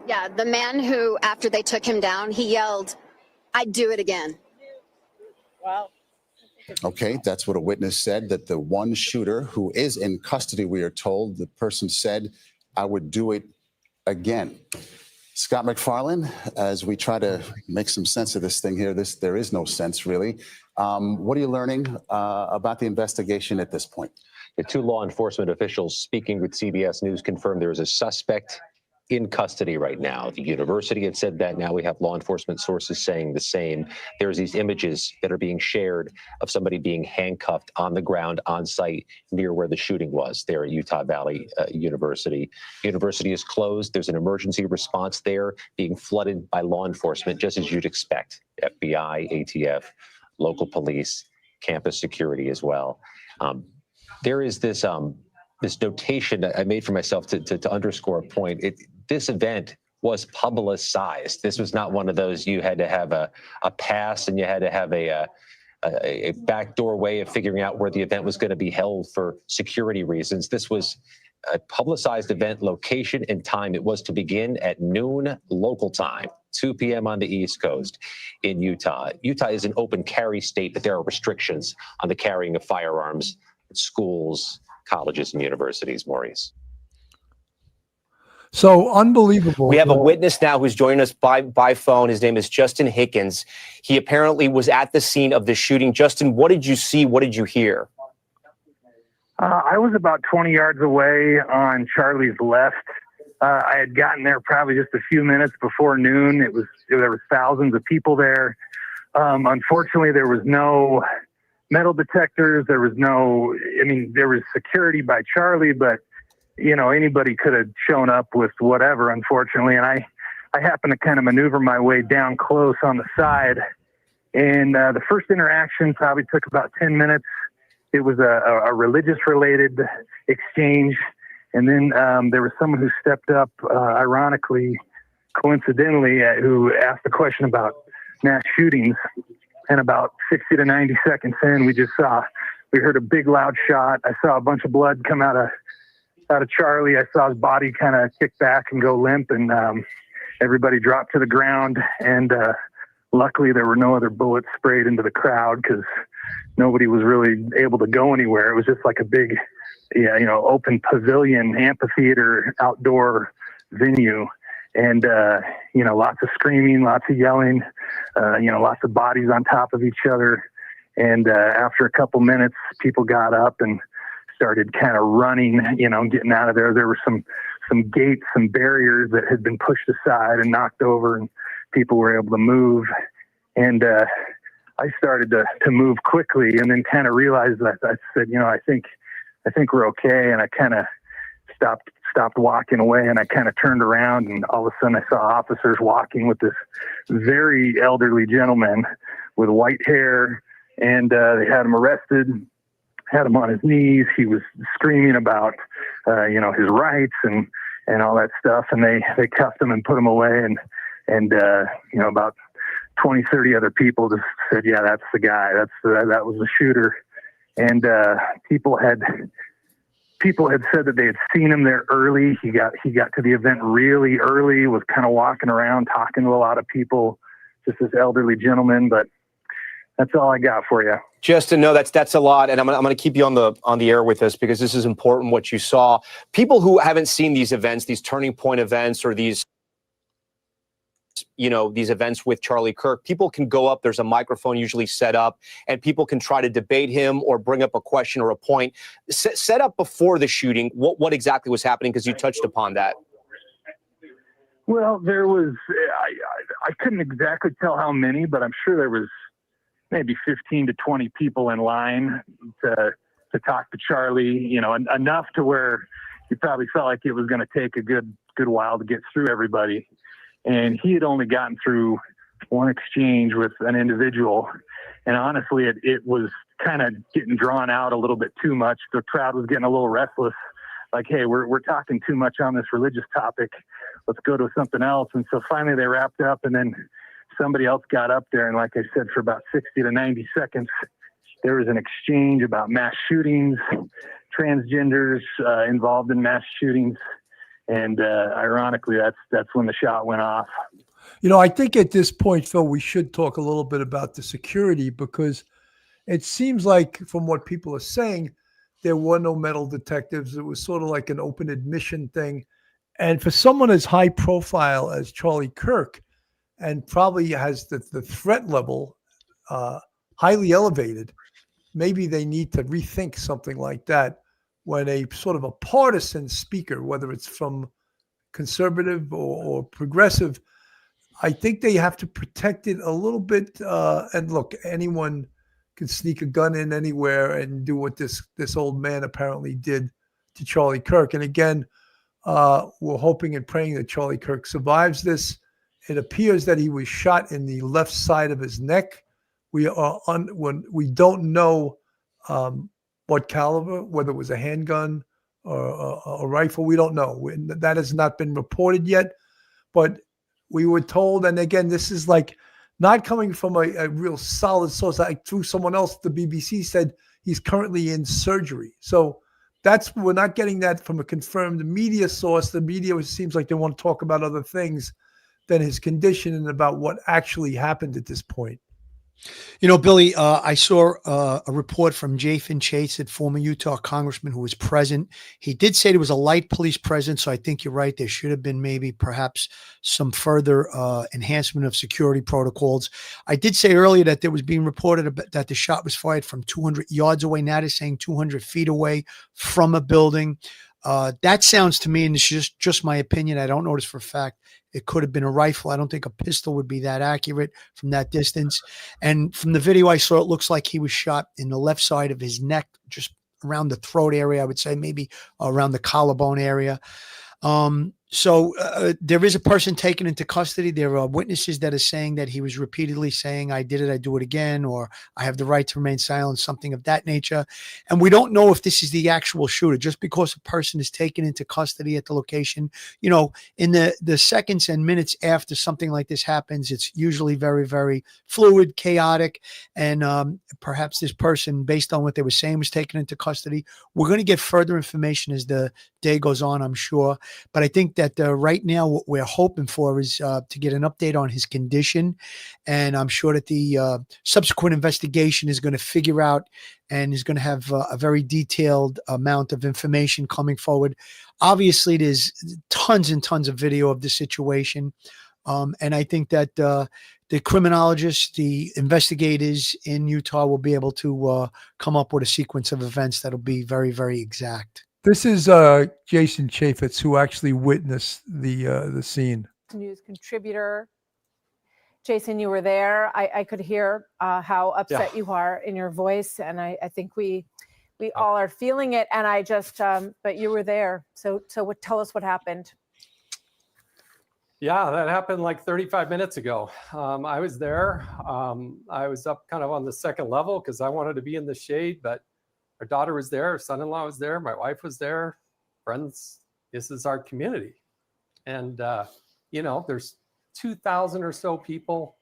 Yeah, the man who, after they took him down, he yelled, "I'd do it again." Wow. Okay, that's what a witness said, that the one shooter who is in custody, we are told, the person said, "I would do it again." Scott McFarlane, as we try to make some sense of this thing here, there is no sense really. What are you learning about the investigation at this point? The two law enforcement officials speaking with CBS News confirmed there is a suspect in custody right now. The university had said that. Now we have law enforcement sources saying the same. There's these images that are being shared of somebody being handcuffed on the ground on site near where the shooting was there at Utah Valley University. University is closed. There's an emergency response there being flooded by law enforcement, just as you'd expect. FBI, ATF, local police, campus security as well. There is this this notation that I made for myself to underscore a point. This event was publicized. This was not one of those you had to have a pass and you had to have a backdoor way of figuring out where the event was going to be held for security reasons. This was a publicized event location and time. It was to begin at noon local time, 2 p.m. on the East Coast in Utah. Utah is an open carry state, but there are restrictions on the carrying of firearms at schools, colleges, and universities, Maurice. So unbelievable. We have a witness now who's joining us by phone. His name is Justin Hickens. He apparently was at the scene of the shooting. Justin, what did you see? What did you hear? I was about 20 yards away on Charlie's left. I had gotten there probably just a few minutes before noon. There was thousands of people there. Unfortunately, there was no metal detectors. There was security by Charlie, but anybody could have shown up with whatever, unfortunately. And I happened to kind of maneuver my way down close on the side. And the first interaction probably took about 10 minutes. It was a religious-related exchange. And then there was someone who stepped up, ironically, coincidentally, who asked a question about mass shootings. And about 60 to 90 seconds in, we heard a big, loud shot. I saw a bunch of blood come out of Charlie. I saw his body kind of kick back and go limp, and everybody dropped to the ground. And luckily, there were no other bullets sprayed into the crowd because nobody was really able to go anywhere. It was just like a big, open pavilion, amphitheater, outdoor venue. And, lots of screaming, lots of yelling, lots of bodies on top of each other. And after a couple minutes, people got up and started kind of running, getting out of there. There were some gates, some barriers that had been pushed aside and knocked over, and people were able to move. And I started to move quickly, and then kind of realized that I said, I think we're okay. And I kind of stopped walking away, and I kind of turned around, and all of a sudden I saw officers walking with this very elderly gentleman with white hair, and they had him arrested, had him on his knees. He was screaming about, his rights and all that stuff. And they cuffed him and put him away. And about 20, 30 other people just said, yeah, that's the guy. That was the shooter. And people had said that they had seen him there early. He got to the event really early, was kind of walking around, talking to a lot of people, just this elderly gentleman. But that's all I got for you. Justin, no, that's a lot, and I'm going to keep you on the air with this because this is important. What you saw, people who haven't seen these events, these turning point events, or these events with Charlie Kirk, people can go up. There's a microphone usually set up, and people can try to debate him or bring up a question or a point. Set up before the shooting, what exactly was happening? Because you touched upon that. Well, there was. I couldn't exactly tell how many, but I'm sure there was maybe 15 to 20 people in line to talk to Charlie, enough to where he probably felt like it was going to take a good while to get through everybody. And he had only gotten through one exchange with an individual. And honestly, it was kind of getting drawn out a little bit too much. The crowd was getting a little restless. Like, hey, we're talking too much on this religious topic. Let's go to something else. And so finally they wrapped up, and then somebody else got up there, and like I said, for about 60 to 90 seconds, there was an exchange about mass shootings, transgenders involved in mass shootings, and ironically, that's when the shot went off. I think at this point, Phil, we should talk a little bit about the security, because it seems like from what people are saying, there were no metal detectives. It was sort of like an open admission thing. And for someone as high profile as Charlie Kirk, and probably has the threat level highly elevated, maybe they need to rethink something like that when a sort of a partisan speaker, whether it's from conservative or progressive, I think they have to protect it a little bit. And look, anyone can sneak a gun in anywhere and do what this old man apparently did to Charlie Kirk. And again, we're hoping and praying that Charlie Kirk survives this. It appears that he was shot in the left side of his neck. We don't know what caliber, whether it was a handgun or a rifle. We don't know. That has not been reported yet. But we were told, and again, this is like not coming from a real solid source. Through someone else, the BBC said he's currently in surgery. So we're not getting that from a confirmed media source. The media seems like they want to talk about other things than his condition and about what actually happened at this point. You know, Billy, I saw a report from Jathan Chase, a former Utah congressman who was present. He did say there was a light police presence, so I think you're right. There should have been maybe perhaps some further enhancement of security protocols. I did say earlier that there was being reported that the shot was fired from 200 yards away. Now they're saying 200 feet away from a building. That sounds to me, and it's just my opinion, I don't know this for a fact, it could have been a rifle. I don't think a pistol would be that accurate from that distance. And from the video I saw, it looks like he was shot in the left side of his neck, just around the throat area, I would say, maybe around the collarbone area. So there is a person taken into custody. There are witnesses that are saying that he was repeatedly saying, I did it, I do it again, or I have the right to remain silent, something of that nature. And we don't know if this is the actual shooter. Just because a person is taken into custody at the location, you know, in the seconds and minutes after something like this happens, it's usually very, very fluid, chaotic. And perhaps this person, based on what they were saying, was taken into custody. We're going to get further information as the day goes on, I'm sure. But I think that right now what we're hoping for is to get an update on his condition. And I'm sure that the subsequent investigation is going to figure out and is going to have a very detailed amount of information coming forward. Obviously, there's tons and tons of video of the situation. And I think that the criminologists, the investigators in Utah will be able to come up with a sequence of events that'll be very, very exact. This is Jason Chaffetz, who actually witnessed the scene. News contributor. Jason, you were there. I could hear how upset you are in your voice, and I think we all are feeling it. And I just, but you were there. So tell us what happened. Yeah, that happened like 35 minutes ago. I was there. I was up kind of on the second level because I wanted to be in the shade, but our daughter was there, our son-in-law was there, my wife was there, friends. This is our community. And, you know, there's 2,000 or so people.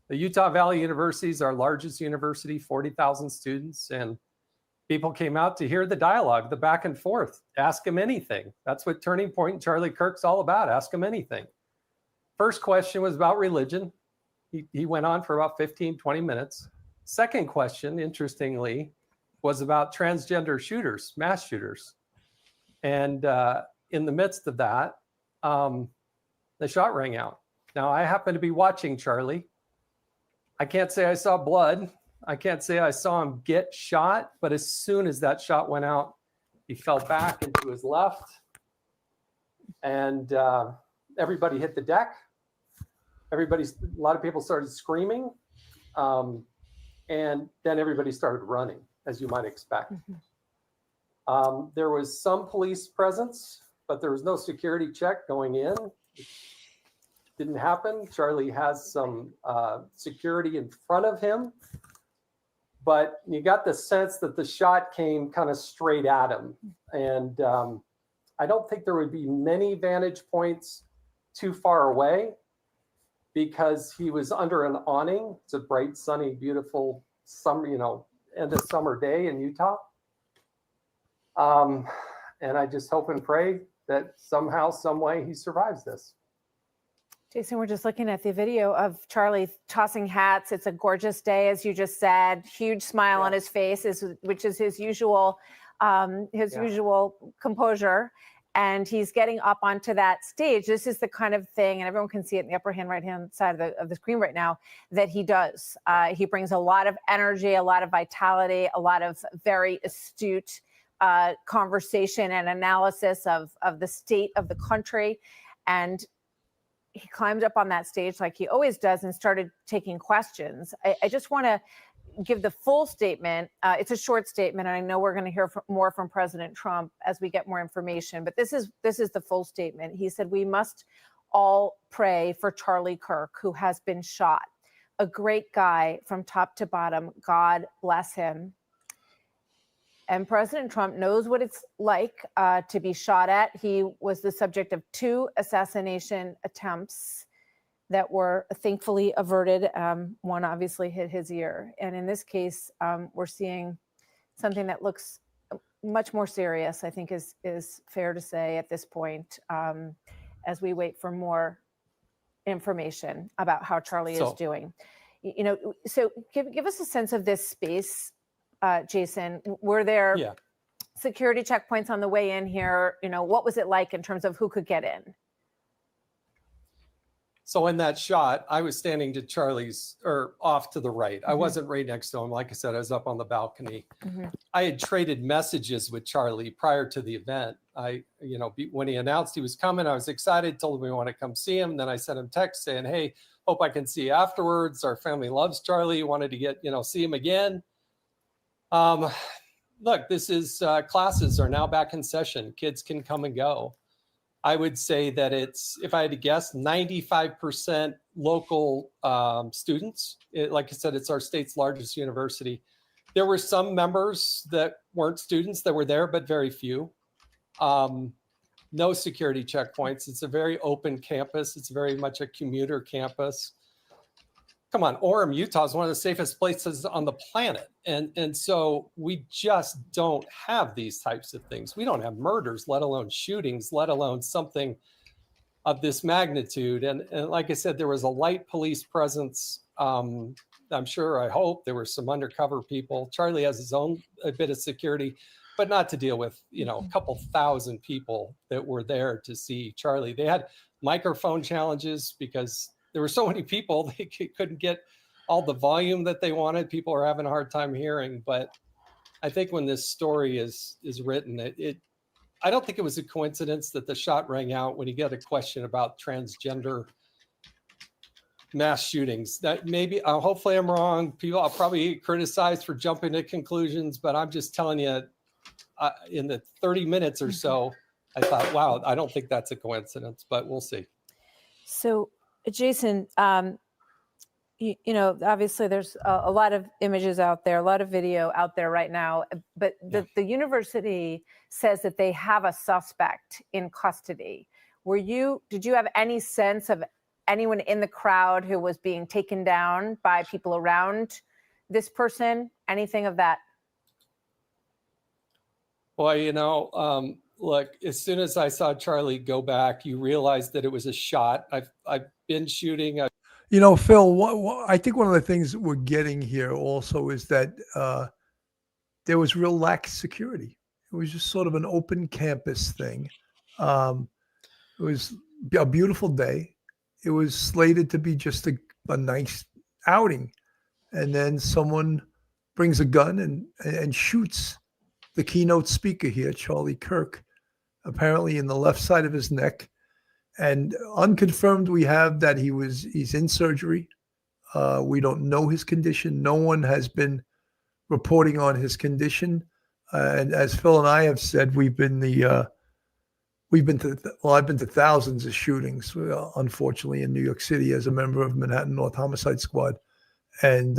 The Utah Valley University is our largest university, 40,000 students. And people came out to hear the dialogue, the back and forth. Ask them anything. That's what Turning Point and Charlie Kirk's all about. Ask them anything. First question was about religion. He went on for about 15, 20 minutes. Second question, interestingly, was about transgender shooters, mass shooters. And in the midst of that, the shot rang out. Now, I happen to be watching Charlie. I can't say I saw blood. I can't say I saw him get shot, but as soon as that shot went out, he fell back into his left. And everybody hit the deck. A lot of people started screaming. And then everybody started running, as you might expect. There was some police presence, but there was no security check going in. It didn't happen. Charlie has some security in front of him, but you got the sense that the shot came kind of straight at him. And I don't think there would be many vantage points too far away because he was under an awning. It's a bright, sunny, beautiful summer, end of summer day in Utah. And I just hope and pray that somehow, some way he survives this. Jason, we're just looking at the video of Charlie tossing hats. It's a gorgeous day, as you just said. Huge smile on his face, which is his usual composure. And he's getting up onto that stage. This is the kind of thing, and everyone can see it in the upper hand right-hand side of the screen right now, that he does. He brings a lot of energy, a lot of vitality, a lot of very astute conversation and analysis of the state of the country. And he climbed up on that stage like he always does and started taking questions. I just want to give the full statement. It's a short statement, and I know we're going to hear more from President Trump as we get more information, but this is the full statement. He said, "We must all pray for Charlie Kirk, who has been shot. A great guy from top to bottom. God bless him." And President Trump knows what it's like to be shot at. He was the subject of 2 assassination attempts that were thankfully averted. One obviously hit his ear. And in this case, we're seeing something that looks much more serious, I think is fair to say at this point, as we wait for more information about how Charlie is doing. You know, so give us a sense of this space, Jason. Were there security checkpoints on the way in here? You know, what was it like in terms of who could get in? So in that shot, I was standing to Charlie's, or off to the right. I wasn't right next to him. Like I said, I was up on the balcony. I had traded messages with Charlie prior to the event. When he announced he was coming, I was excited, told him we want to come see him. Then I sent him text saying, hey, hope I can see you afterwards. Our family loves Charlie. Wanted to get, see him again. Look, this is classes are now back in session. Kids can come and go. I would say that it's, if I had to guess, 95% local students. Like I said, it's our state's largest university. There were some members that weren't students that were there, but very few. No security checkpoints. It's a very open campus. It's very much a commuter campus. Come on, Orem, Utah is one of the safest places on the planet. And so we just don't have these types of things. We don't have murders, let alone shootings, let alone something of this magnitude. And like I said, there was a light police presence. I'm sure, I hope there were some undercover people. Charlie has his own a bit of security, but not to deal with, a couple thousand people that were there to see Charlie. They had microphone challenges because there were so many people, they couldn't get all the volume that they wanted. People are having a hard time hearing. But I think when this story is written, I don't think it was a coincidence that the shot rang out when you get a question about transgender mass shootings. That maybe, hopefully I'm wrong. I'll probably get criticized for jumping to conclusions, but I'm just telling you, in the 30 minutes or so, I thought, wow, I don't think that's a coincidence, but we'll see. So, Jason, obviously there's a lot of images out there, a lot of video out there right now, but the university says that they have a suspect in custody. Did you have any sense of anyone in the crowd who was being taken down by people around this person? Anything of that? Well, look, as soon as I saw Charlie go back, you realized that it was a shot. I've been shooting. Phil, I think one of the things we're getting here also is that there was real lax security. It was just sort of an open campus thing. It was a beautiful day. It was slated to be just a nice outing. And then someone brings a gun and shoots the keynote speaker here, Charlie Kirk, apparently in the left side of his neck. And unconfirmed, we have that he's in surgery. We don't know his condition. No one has been reporting on his condition. And as Phil and I have said, I've been to thousands of shootings, unfortunately, in New York City as a member of Manhattan North Homicide Squad. And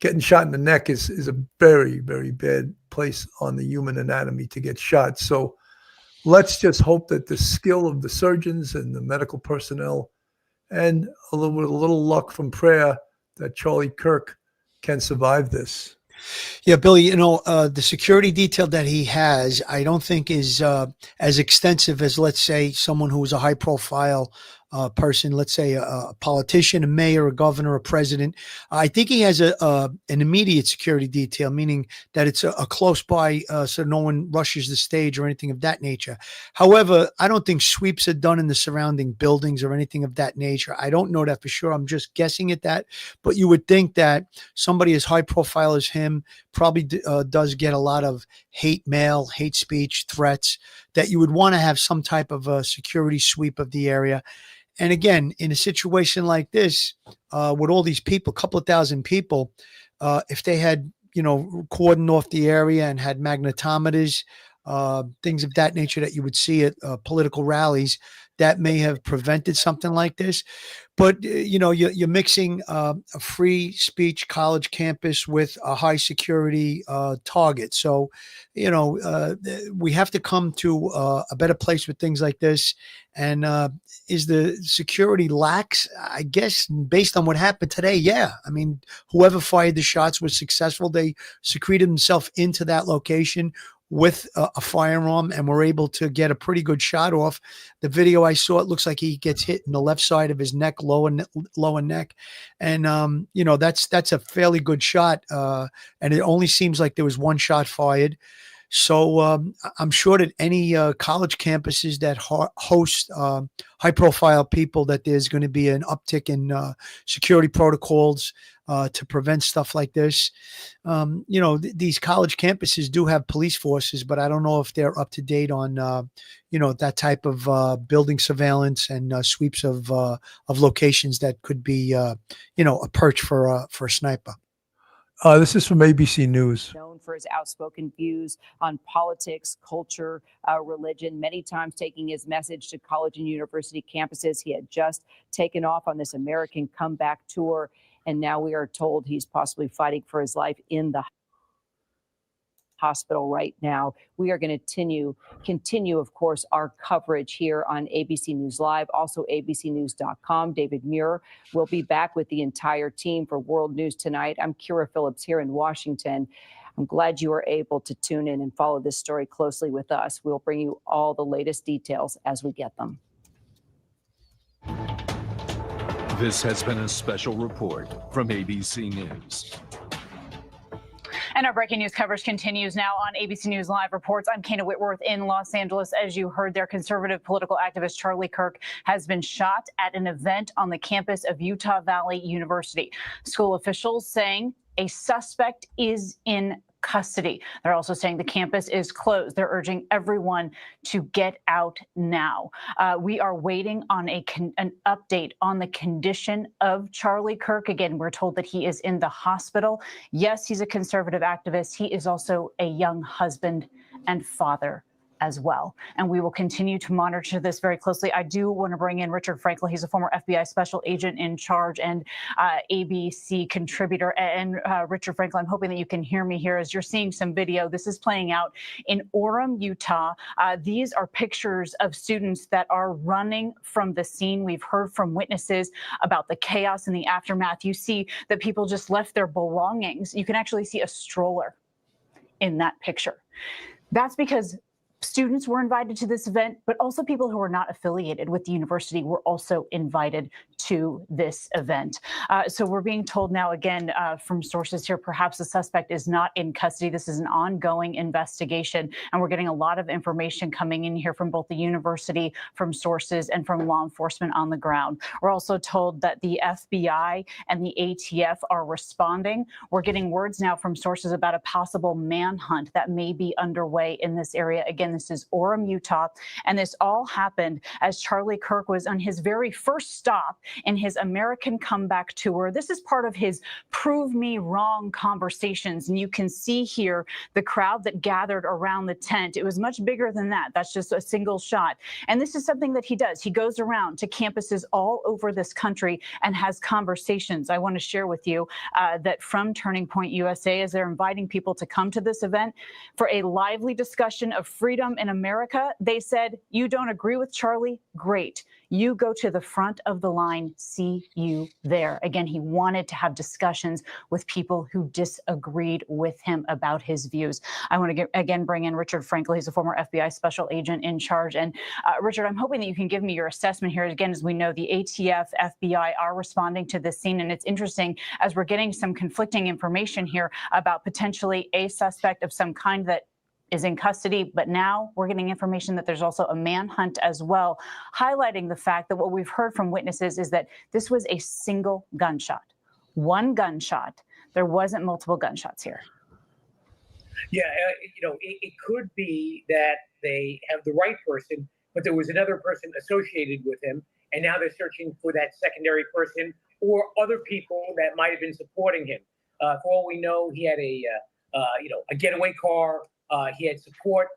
getting shot in the neck is a very, very bad place on the human anatomy to get shot. So let's just hope that the skill of the surgeons and the medical personnel and a little luck from prayer that Charlie Kirk can survive this. Yeah, Billy, the security detail that he has, I don't think is as extensive as, let's say, someone who is a high profile person, let's say a politician, a mayor, a governor, a president. I think he has an immediate security detail, meaning that it's a close by, so no one rushes the stage or anything of that nature. However, I don't think sweeps are done in the surrounding buildings or anything of that nature. I don't know that for sure. I'm just guessing at that. But you would think that somebody as high profile as him probably does get a lot of hate mail, hate speech, threats, that you would want to have some type of a security sweep of the area. And again, in a situation like this, with all these people, a couple of thousand people, if they had, cordoned off the area and had magnetometers, things of that nature that you would see at political rallies, that may have prevented something like this. But, you're mixing a free speech college campus with a high security target. So, we have to come to a better place with things like this. And is the security lax? I guess based on what happened today, yeah. I mean, whoever fired the shots was successful. They secreted themselves into that location with a firearm and were able to get a pretty good shot off. The video I saw, it looks like he gets hit in the left side of his neck, lower neck. And, you know, that's a fairly good shot. And it only seems like there was one shot fired. So I'm sure that any college campuses that host high-profile people, that there's going to be an uptick in security protocols to prevent stuff like this. You know, these college campuses do have police forces, but I don't know if they're up to date on, you know, that type of building surveillance and sweeps of locations that could be, you know, a perch for a sniper. This is from ABC News. Known for his outspoken views on politics, culture, religion, many times taking his message to college and university campuses. He had just taken off on this American comeback tour, and now we are told he's possibly fighting for his life in the hospital right now. We are going to continue, of course, our coverage here on ABC News Live, also abcnews.com. David Muir will be back with the entire team for World News Tonight. I'm Kira Phillips here in Washington. I'm glad you were able to tune in and follow this story closely with us. We'll bring you all the latest details as we get them. This has been a special report from ABC News. And our breaking news coverage continues now on ABC News Live Reports. I'm Kana Whitworth in Los Angeles. As you heard there, conservative political activist Charlie Kirk has been shot at an event on the campus of Utah Valley University. School officials saying a suspect is in custody. They're also saying the campus is closed. They're urging everyone to get out now. We are waiting on an update on the condition of Charlie Kirk. Again, we're told that he is in the hospital. Yes, he's a conservative activist. He is also a young husband and father as well. And we will continue to monitor this very closely. I do want to bring in Richard Frankel. He's a former FBI special agent in charge and ABC contributor. And Richard Frankel, I'm hoping that you can hear me here as you're seeing some video. This is playing out in Orem, Utah. These are pictures of students that are running from the scene. We've heard from witnesses about the chaos and the aftermath. You see that people just left their belongings. You can actually see a stroller in that picture. That's because students were invited to this event, but also people who were not affiliated with the university were also invited to this event. So we're being told now, again, from sources here, perhaps the suspect is not in custody. This is an ongoing investigation, and we're getting a lot of information coming in here from both the university, from sources, and from law enforcement on the ground. We're also told that the FBI and the ATF are responding. We're getting words now from sources about a possible manhunt that may be underway in this area. Again, this is Orem, Utah, and this all happened as Charlie Kirk was on his very first stop in his American comeback tour. This is part of his Prove Me Wrong conversations, and you can see here the crowd that gathered around the tent. It was much bigger than that. That's just a single shot. And this is something that he does. He goes around to campuses all over this country and has conversations. I want to share with you that from Turning Point USA, as they're inviting people to come to this event for a lively discussion of freedom in America, they said, you don't agree with Charlie? Great. You go to the front of the line. See you there. Again, he wanted to have discussions with people who disagreed with him about his views. I want to again bring in Richard Frankel. He's a former FBI special agent in charge. And Richard, I'm hoping that you can give me your assessment here. Again, as we know, the ATF, FBI are responding to this scene. And it's interesting as we're getting some conflicting information here about potentially a suspect of some kind that is in custody, but now we're getting information that there's also a manhunt as well, highlighting the fact that what we've heard from witnesses is that this was a single gunshot, one gunshot. There wasn't multiple gunshots here. Yeah, it could be that they have the right person, but there was another person associated with him, and now they're searching for that secondary person or other people that might have been supporting him. For all we know, he had a getaway car. He had support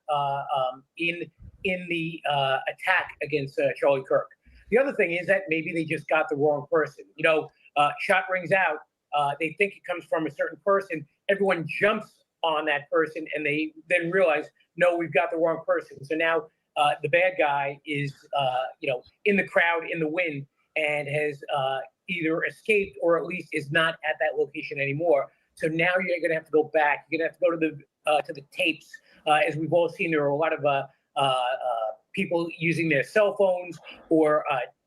in the attack against Charlie Kirk. The other thing is that maybe they just got the wrong person. Shot rings out. They think it comes from a certain person. Everyone jumps on that person, and they then realize, no, we've got the wrong person. So now the bad guy is, in the crowd, in the wind, and has either escaped or at least is not at that location anymore. So now you're going to have to go back. You're going to have to go to the tapes As we've all seen, there are a lot of people using their cell phones, or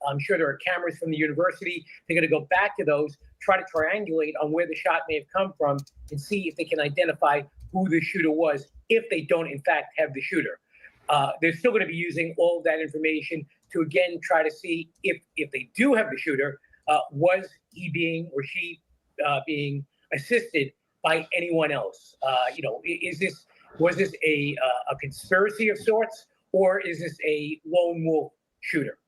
I'm sure there are cameras from the university. They're going to go back to those, try to triangulate on where the shot may have come from, and see if they can identify who the shooter was, if they don't, in fact, have the shooter. They're still going to be using all of that information to, again, try to see if they do have the shooter, was he being or she being assisted by anyone else? Was this a conspiracy of sorts, or is this a lone wolf shooter?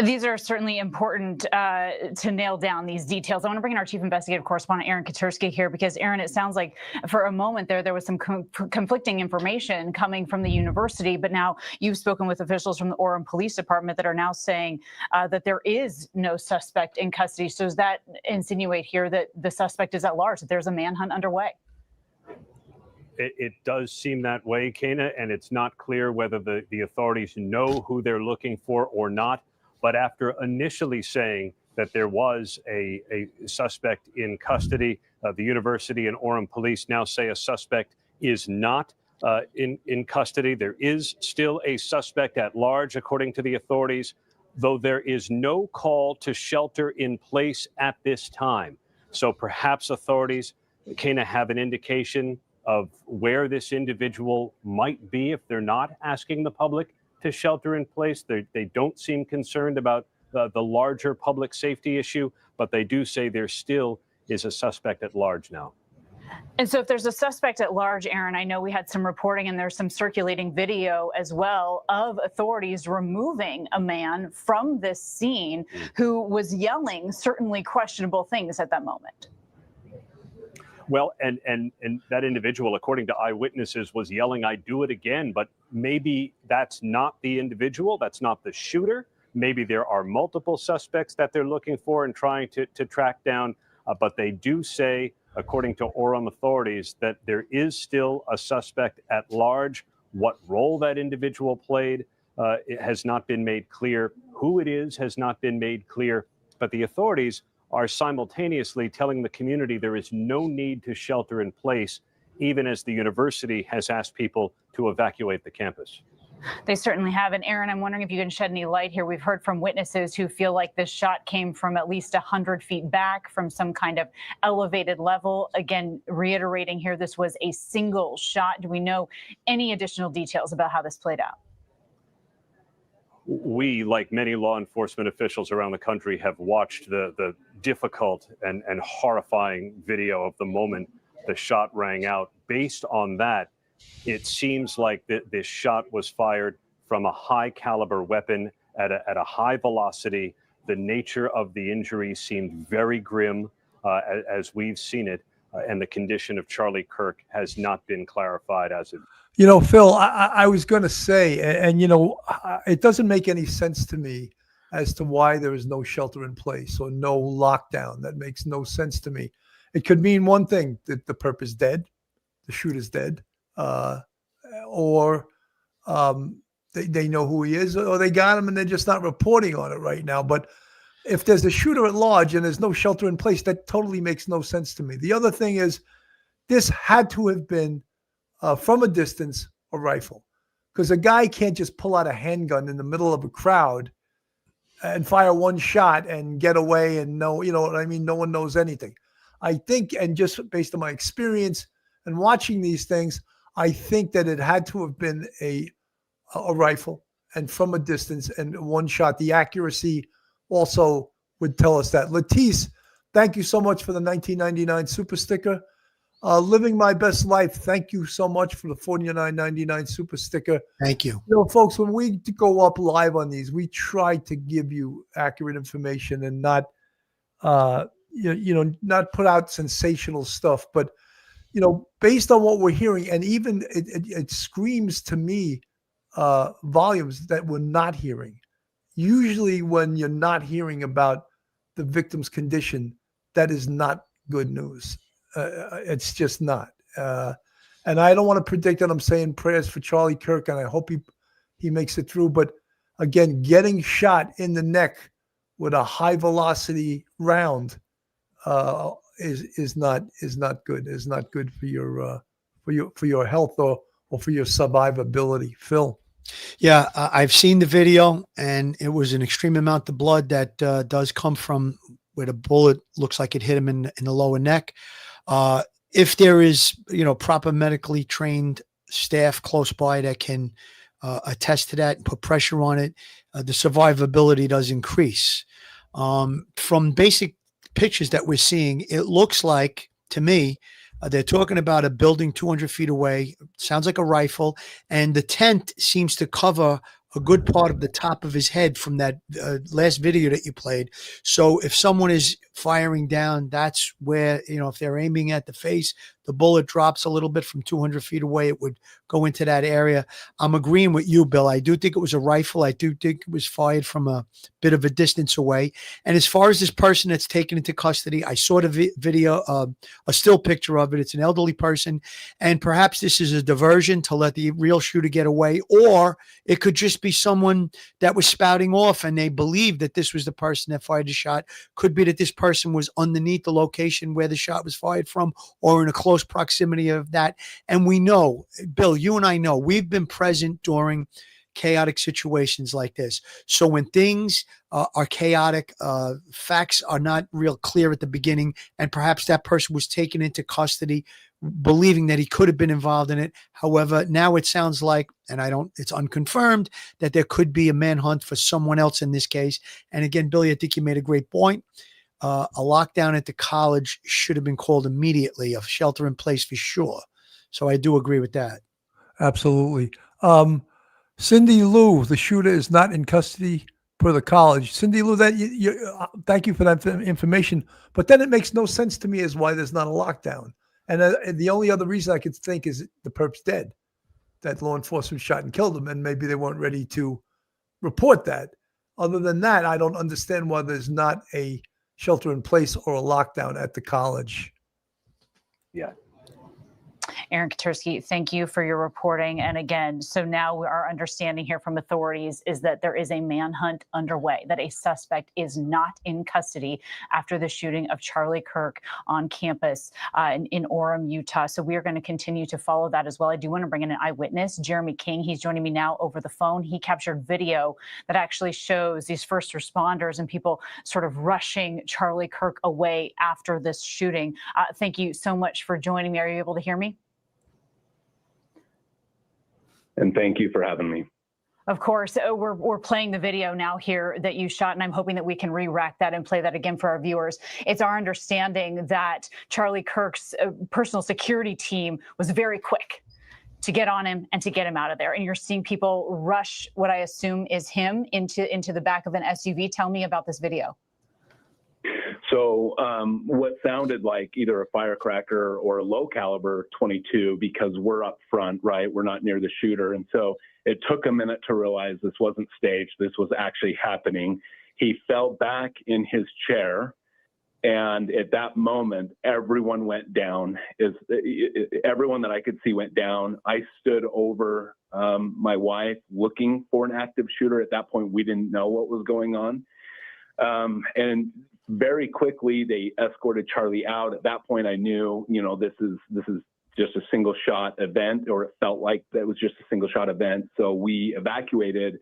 These are certainly important to nail down these details. I want to bring in our chief investigative correspondent, Aaron Katersky, here, because, Aaron, it sounds like for a moment there was some conflicting information coming from the university, but now you've spoken with officials from the Orem Police Department that are now saying that there is no suspect in custody. So does that insinuate here that the suspect is at large, that there's a manhunt underway? It does seem that way, Kana, and it's not clear whether the authorities know who they're looking for or not. But after initially saying that there was a suspect in custody, the university and Orem police now say a suspect is not in custody. There is still a suspect at large, according to the authorities, though there is no call to shelter in place at this time. So perhaps authorities kind of have an indication of where this individual might be if they're not asking the public to shelter in place. They don't seem concerned about the larger public safety issue, but they do say there still is a suspect at large now. And so if there's a suspect at large, Aaron, I know we had some reporting and there's some circulating video as well of authorities removing a man from this scene who was yelling certainly questionable things at that moment. Well, and that individual, according to eyewitnesses, was yelling, "I do it again." But maybe that's not the individual. That's not the shooter. Maybe there are multiple suspects that they're looking for and trying to track down. But they do say, according to Orem authorities, that there is still a suspect at large. What role that individual played it has not been made clear. Who it is has not been made clear. But the authorities are simultaneously telling the community there is no need to shelter in place, even as the university has asked people to evacuate the campus. They certainly have. And Aaron, I'm wondering if you can shed any light here. We've heard from witnesses who feel like this shot came from at least 100 feet back from some kind of elevated level. Again, reiterating here, this was a single shot. Do we know any additional details about how this played out? We, like many law enforcement officials around the country, have watched the difficult and horrifying video of the moment the shot rang out. Based on that, it seems like this shot was fired from a high caliber weapon at a high velocity. The nature of the injury seemed very grim as we've seen it. And the condition of Charlie Kirk has not been clarified as of. You know, Phil, I was going to say, and you know, it doesn't make any sense to me as to why there is no shelter in place or no lockdown. That makes no sense to me. It could mean one thing, that the perp is dead, the shooter's dead, or they know who he is, or they got him and they're just not reporting on it right now. But if there's a shooter at large and there's no shelter in place, that totally makes no sense to me. The other thing is, this had to have been from a distance a rifle, because a guy can't just pull out a handgun in the middle of a crowd and fire one shot and get away and know, you know what I mean? No one knows anything. I think, and just based on my experience and watching these things, I think that it had to have been a rifle and from a distance and one shot. The accuracy also would tell us that. Latisse, thank you so much for the 1999 super sticker. Living My Best Life, thank you so much for the $49.99 super sticker. Thank you. You know, folks, when we go up live on these, we try to give you accurate information and not, not put out sensational stuff. But, you know, based on what we're hearing, and even it screams to me volumes that we're not hearing. Usually when you're not hearing about the victim's condition, that is not good news. It's just not. And I don't want to predict that. I'm saying prayers for Charlie Kirk, and I hope he makes it through. But again, getting shot in the neck with a high velocity round is not good. Is not good for your health or for your survivability. Phil. Yeah, I've seen the video, and it was an extreme amount of blood that does come from where the bullet looks like it hit him in the lower neck. If there is, proper medically trained staff close by that can attest to that and put pressure on it, the survivability does increase. From basic pictures that we're seeing, it looks like, to me, they're talking about a building 200 feet away. Sounds like a rifle. And the tent seems to cover a good part of the top of his head from that last video that you played. So if someone is firing down, that's where, if they're aiming at the face, the bullet drops a little bit from 200 feet away. It would go into that area. I'm agreeing with you, Bill. I do think it was a rifle. I do think it was fired from a bit of a distance away. And as far as this person that's taken into custody, I saw the video, a still picture of it. It's an elderly person. And perhaps this is a diversion to let the real shooter get away, or it could just be someone that was spouting off and they believed that this was the person that fired the shot. Could be that this person was underneath the location where the shot was fired from, or in a close proximity of that. And we know, Bill, you and I know, we've been present during chaotic situations like this. So when things are chaotic, facts are not real clear at the beginning, and perhaps that person was taken into custody believing that he could have been involved in it. However, now it sounds like, and it's unconfirmed, that there could be a manhunt for someone else in this case. And again, Billy, I think you made a great point. A lockdown at the college should have been called immediately, a shelter in place for sure. So I do agree with that. Absolutely. Cindy Lou, the shooter, is not in custody per the college. Cindy Lou, thank you for that information. But then it makes no sense to me as why there's not a lockdown. And the only other reason I could think is the perp's dead, that law enforcement shot and killed him, and maybe they weren't ready to report that. Other than that, I don't understand why there's not a shelter in place or a lockdown at the college. Yeah. Aaron Katursky, thank you for your reporting. And again, so now our understanding here from authorities is that there is a manhunt underway, that a suspect is not in custody after the shooting of Charlie Kirk on campus in Orem, Utah. So we are going to continue to follow that as well. I do want to bring in an eyewitness, Jeremy King. He's joining me now over the phone. He captured video that actually shows these first responders and people sort of rushing Charlie Kirk away after this shooting. Thank you so much for joining me. Are you able to hear me? And thank you for having me. Of course, we're playing the video now here that you shot, and I'm hoping that we can re-rack that and play that again for our viewers. It's our understanding that Charlie Kirk's personal security team was very quick to get on him and to get him out of there. And you're seeing people rush what I assume is him into the back of an SUV. Tell me about this video. So what sounded like either a firecracker or a low caliber 22, because we're up front, right? We're not near the shooter. And so it took a minute to realize this wasn't staged. This was actually happening. He fell back in his chair. And at that moment, everyone went down. Everyone that I could see went down. I stood over my wife looking for an active shooter. At that point, we didn't know what was going on. And very quickly, they escorted Charlie out. At that point, I knew, this is just a single shot event, or it felt like that was just a single shot event. So we evacuated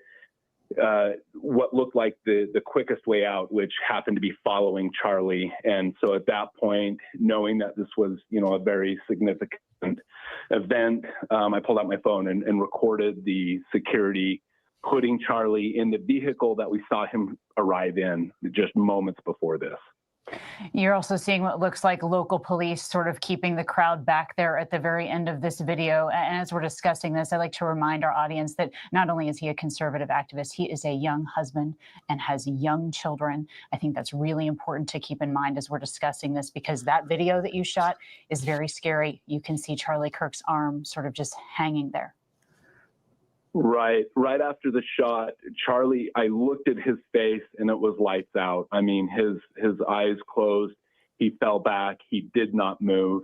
what looked like the quickest way out, which happened to be following Charlie. And so at that point, knowing that this was, a very significant event, I pulled out my phone and recorded the security putting Charlie in the vehicle that we saw him arrive in just moments before this. You're also seeing what looks like local police sort of keeping the crowd back there at the very end of this video. And as we're discussing this, I'd like to remind our audience that not only is he a conservative activist, he is a young husband and has young children. I think that's really important to keep in mind as we're discussing this, because that video that you shot is very scary. You can see Charlie Kirk's arm sort of just hanging there. Right after the shot, Charlie, I looked at his face and it was lights out. I mean, his eyes closed. He fell back. He did not move.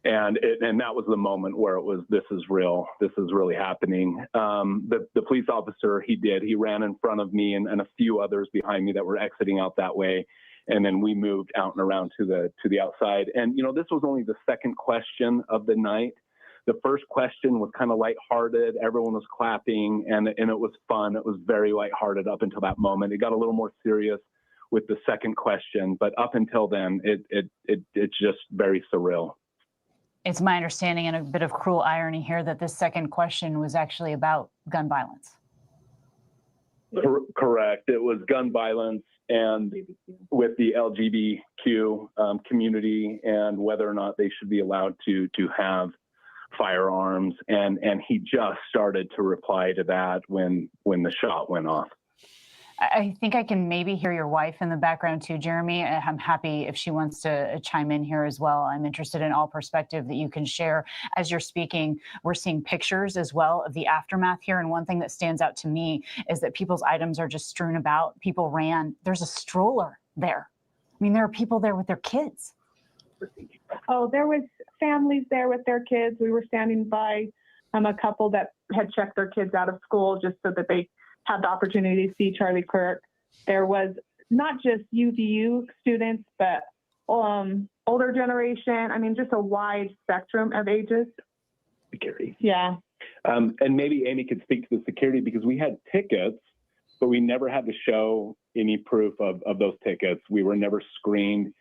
And that was the moment where it was, this is real. This is really happening. The police officer, he ran in front of me and a few others behind me that were exiting out that way. And then we moved out and around to the outside. And, this was only the second question of the night. The first question was kind of lighthearted. Everyone was clapping, and it was fun. It was very lighthearted up until that moment. It got a little more serious with the second question, but up until then, it's just very surreal. It's my understanding, and a bit of cruel irony here, that this second question was actually about gun violence. Correct. It was gun violence and with the LGBTQ community and whether or not they should be allowed to have firearms. And he just started to reply to that when the shot went off. I think I can maybe hear your wife in the background too, Jeremy. I'm happy if she wants to chime in here as well. I'm interested in all perspective that you can share as you're speaking. We're seeing pictures as well of the aftermath here. And one thing that stands out to me is that people's items are just strewn about. People ran. There's a stroller there. I mean, there are people there with their kids. Oh, there was families there with their kids. We were standing by a couple that had checked their kids out of school just so that they had the opportunity to see Charlie Kirk. There was not just UVU students, but older generation. I mean, just a wide spectrum of ages. Security. Yeah. And maybe Amy could speak to the security because we had tickets, but we never had to show any proof of those tickets. We were never screened.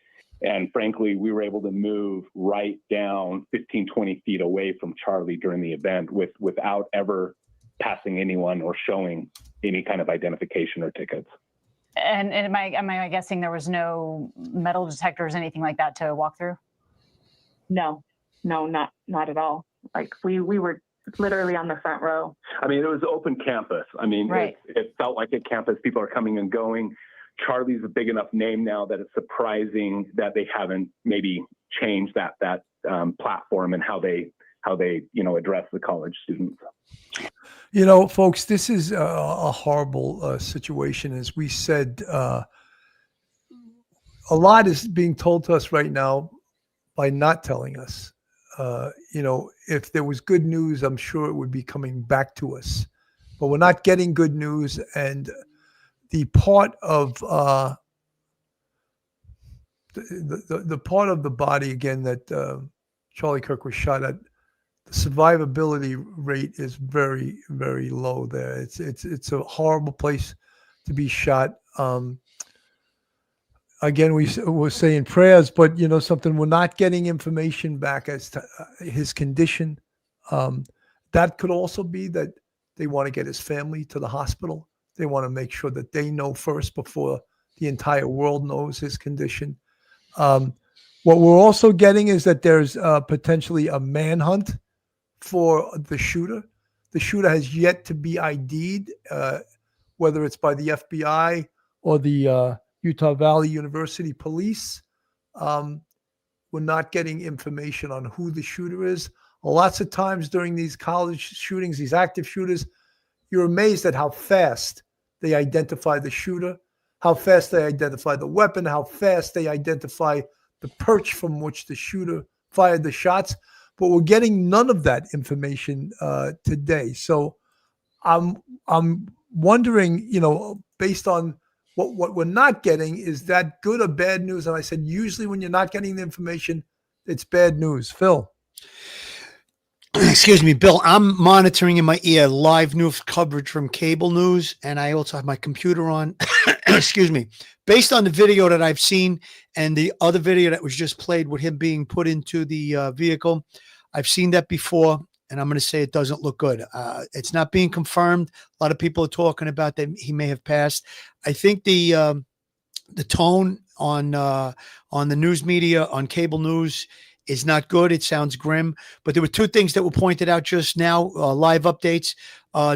And frankly, we were able to move right down 15, 20 feet away from Charlie during the event without ever passing anyone or showing any kind of identification or tickets. And am I guessing there was no metal detectors, anything like that to walk through? No, not at all. Like we were literally on the front row. I mean, it was open campus. I mean, Right. it felt like a campus. People are coming and going. Charlie's a big enough name now that it's surprising that they haven't maybe changed that platform and how they address the college students. Folks, this is a horrible situation. As we said, a lot is being told to us right now by not telling us. If there was good news, I'm sure it would be coming back to us. But we're not getting good news. And the part of the part of the body, again, that Charlie Kirk was shot at, the survivability rate is very, very low there. It's a horrible place to be shot. Again, we're saying prayers, but something, we're not getting information back as to his condition. That could also be that they want to get his family to the hospital. They want to make sure that they know first before the entire world knows his condition. What we're also getting is that there's potentially a manhunt for the shooter. The shooter has yet to be ID'd, whether it's by the FBI or the Utah Valley University Police. We're not getting information on who the shooter is. Lots of times during these college shootings, these active shooters, you're amazed at how fast they identify the shooter, how fast they identify the weapon, how fast they identify the perch from which the shooter fired the shots. But we're getting none of that information today. So I'm wondering, based on what we're not getting, is that good or bad news? And I said, usually when you're not getting the information, it's bad news. Phil. Excuse me, Bill, I'm monitoring in my ear live news coverage from cable news, and I also have my computer on. Excuse me. Based on the video that I've seen and the other video that was just played with him being put into the vehicle, I've seen that before, and I'm going to say it doesn't look good. It's not being confirmed. A lot of people are talking about that he may have passed. I think the tone on the news media, on cable news, is not good. It sounds grim. But there were two things that were pointed out just now, live updates.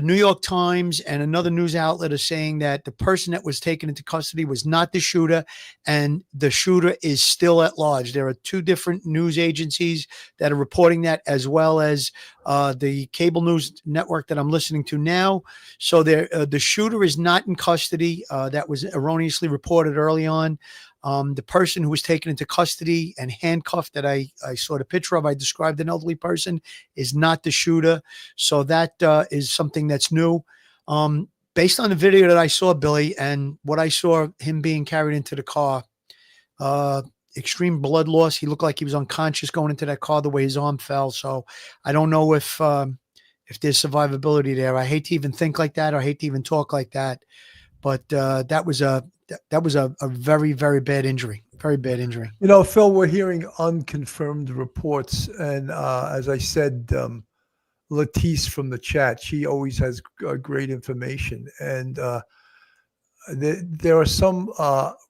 New York Times and another news outlet are saying that the person that was taken into custody was not the shooter, and the shooter is still at large. There are two different news agencies that are reporting that, as well as the cable news network that I'm listening to now. So the shooter is not in custody. That was erroneously reported early on. The person who was taken into custody and handcuffed that I saw the picture of, I described an elderly person, is not the shooter. So that is something that's new. Based on the video that I saw, Billy, and what I saw him being carried into the car, extreme blood loss. He looked like he was unconscious going into that car the way his arm fell. So I don't know if there's survivability there. I hate to even think like that, or I hate to even talk like that. But that was a very, very bad injury. Very bad injury. You know, Phil, we're hearing unconfirmed reports, and as I said, Latisse from the chat, she always has great information, and there are some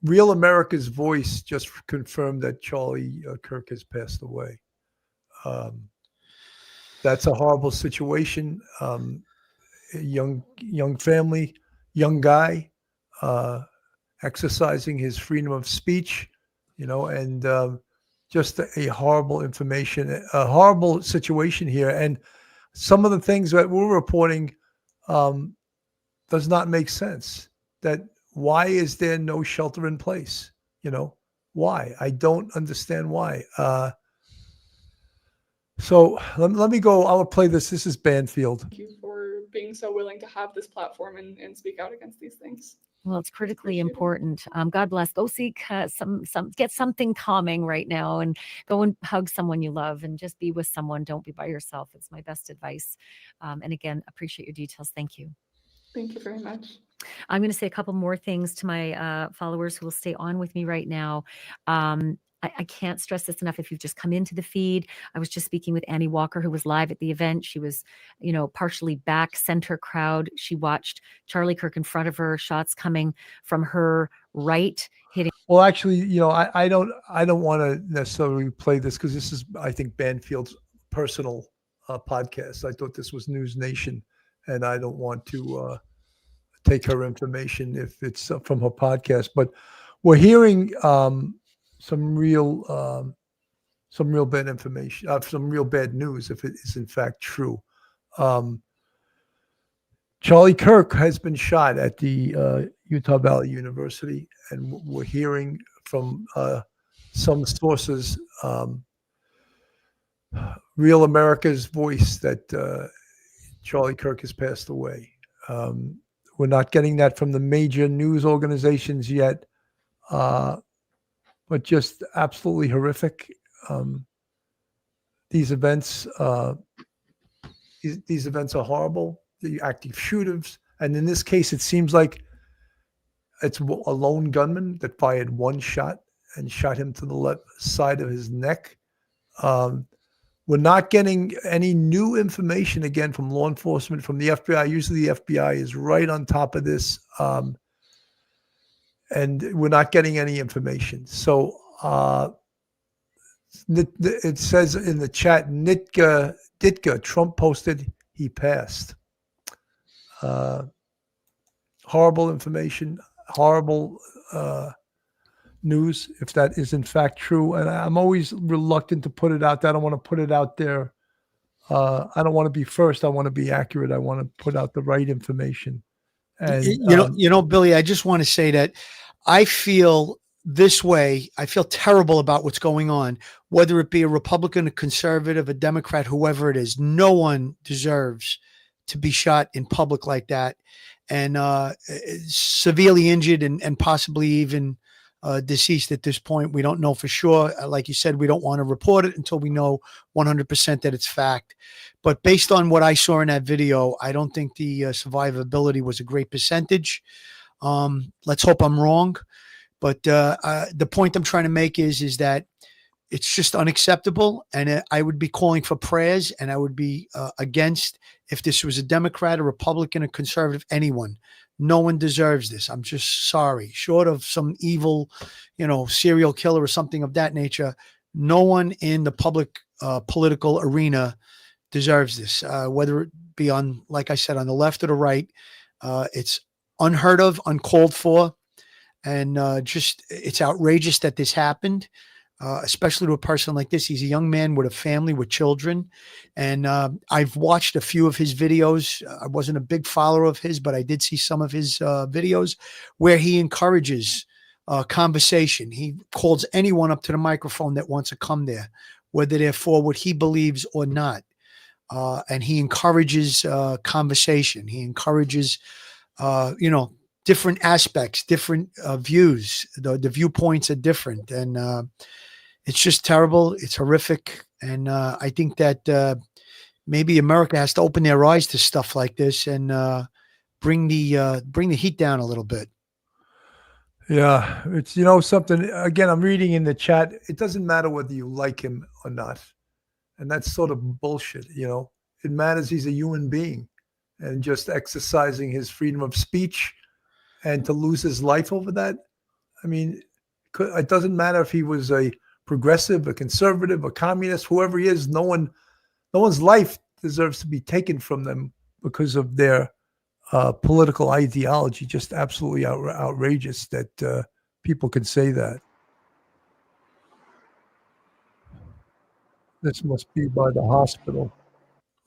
Real America's Voice just confirmed that Charlie Kirk has passed away. That's a horrible situation. Young family, young guy, exercising his freedom of speech, you know, and just a horrible situation here. And some of the things that we're reporting does not make sense. That why is there no shelter in place? You know, why? I don't understand why. So let me go. I'll play this. This is Banfield. Thank you for being so willing to have this platform and speak out against these things. Well, it's critically important. God bless. Go seek get something calming right now, and go and hug someone you love, and just be with someone. Don't be by yourself. It's my best advice. And again, appreciate your details. Thank you. Thank you very much. I'm going to say a couple more things to my followers who will stay on with me right now. I can't stress this enough. If you've just come into the feed, I was just speaking with Annie Walker, who was live at the event. She was, you know, partially back center crowd. She watched Charlie Kirk in front of her, shots coming from her right, hitting. Well, actually, you know, I don't want to necessarily play this because this is, I think, Banfield's personal podcast. I thought this was News Nation, and I don't want to take her information if it's from her podcast. But we're hearing some real bad information, some real bad news, if it is in fact true. Charlie Kirk has been shot at the Utah Valley University, and we're hearing from some sources, Real America's Voice, that Charlie Kirk has passed away. We're not getting that from the major news organizations yet. But just absolutely horrific. These events are horrible. The active shooters, and in this case, it seems like it's a lone gunman that fired one shot and shot him to the left side of his neck. We're not getting any new information again from law enforcement, from the FBI. Usually, the FBI is right on top of this. And we're not getting any information. So it says in the chat, Ditka, Trump posted he passed. Horrible information, horrible news, if that is in fact true. And I'm always reluctant to put it out there. I don't want to put it out there. I don't want to be first. I want to be accurate. I want to put out the right information. And you know, Billy, I just want to say that I feel this way. I feel terrible about what's going on, whether it be a Republican, a conservative, a Democrat, whoever it is. No one deserves to be shot in public like that, and severely injured and possibly even deceased at this point. We don't know for sure. Like you said, we don't want to report it until we know 100% that it's fact. But based on what I saw in that video, I don't think the survivability was a great percentage. Let's hope I'm wrong. But the point I'm trying to make is that it's just unacceptable. And I would be calling for prayers, and I would be against, if this was a Democrat, a Republican, a conservative, anyone. No one deserves this. I'm just sorry. Short of some evil, serial killer or something of that nature, no one in the public political arena deserves this, whether it be on, like I said, on the left or the right. It's unheard of, uncalled for, and just it's outrageous that this happened, especially to a person like this. He's a young man with a family, with children, and I've watched a few of his videos. I wasn't a big follower of his, but I did see some of his videos where he encourages conversation. He calls anyone up to the microphone that wants to come there, whether they're for what he believes or not. And he encourages conversation. He encourages, different aspects, different views. The viewpoints are different, and it's just terrible. It's horrific, and I think that maybe America has to open their eyes to stuff like this and bring the heat down a little bit. Yeah, it's something. Again, I'm reading in the chat. It doesn't matter whether you like him or not, and that's sort of bullshit. It matters he's a human being, and just exercising his freedom of speech, and to lose his life over that. I mean, it doesn't matter if he was a progressive, a conservative, a communist, whoever he is. No one's life deserves to be taken from them because of their political ideology. Just absolutely outrageous that people can say that. This must be by the hospital.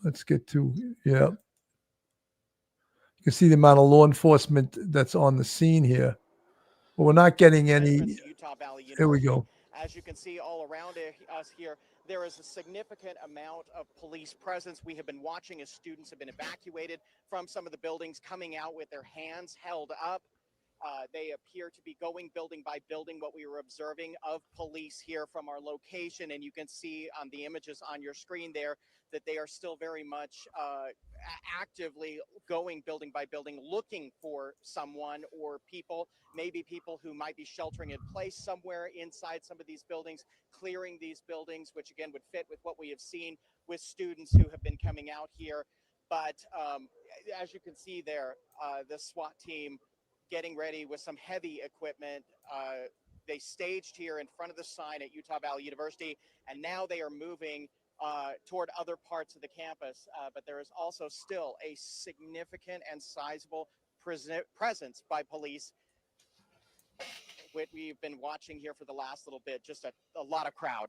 Let's get to, yeah. You can see the amount of law enforcement that's on the scene here. But we're not getting any. Here we go. As you can see all around us here, there is a significant amount of police presence. We have been watching as students have been evacuated from some of the buildings, coming out with their hands held up. They appear to be going building by building, what we were observing of police here from our location. And you can see on the images on your screen there that they are still very much actively going building by building, looking for someone or people, maybe people who might be sheltering in place somewhere inside some of these buildings, clearing these buildings, which again would fit with what we have seen with students who have been coming out here. But as you can see there, the SWAT team getting ready with some heavy equipment. They staged here in front of the sign at Utah Valley University, and now they are moving toward other parts of the campus. But there is also still a significant and sizable presence by police. What we've been watching here for the last little bit, just a lot of crowd.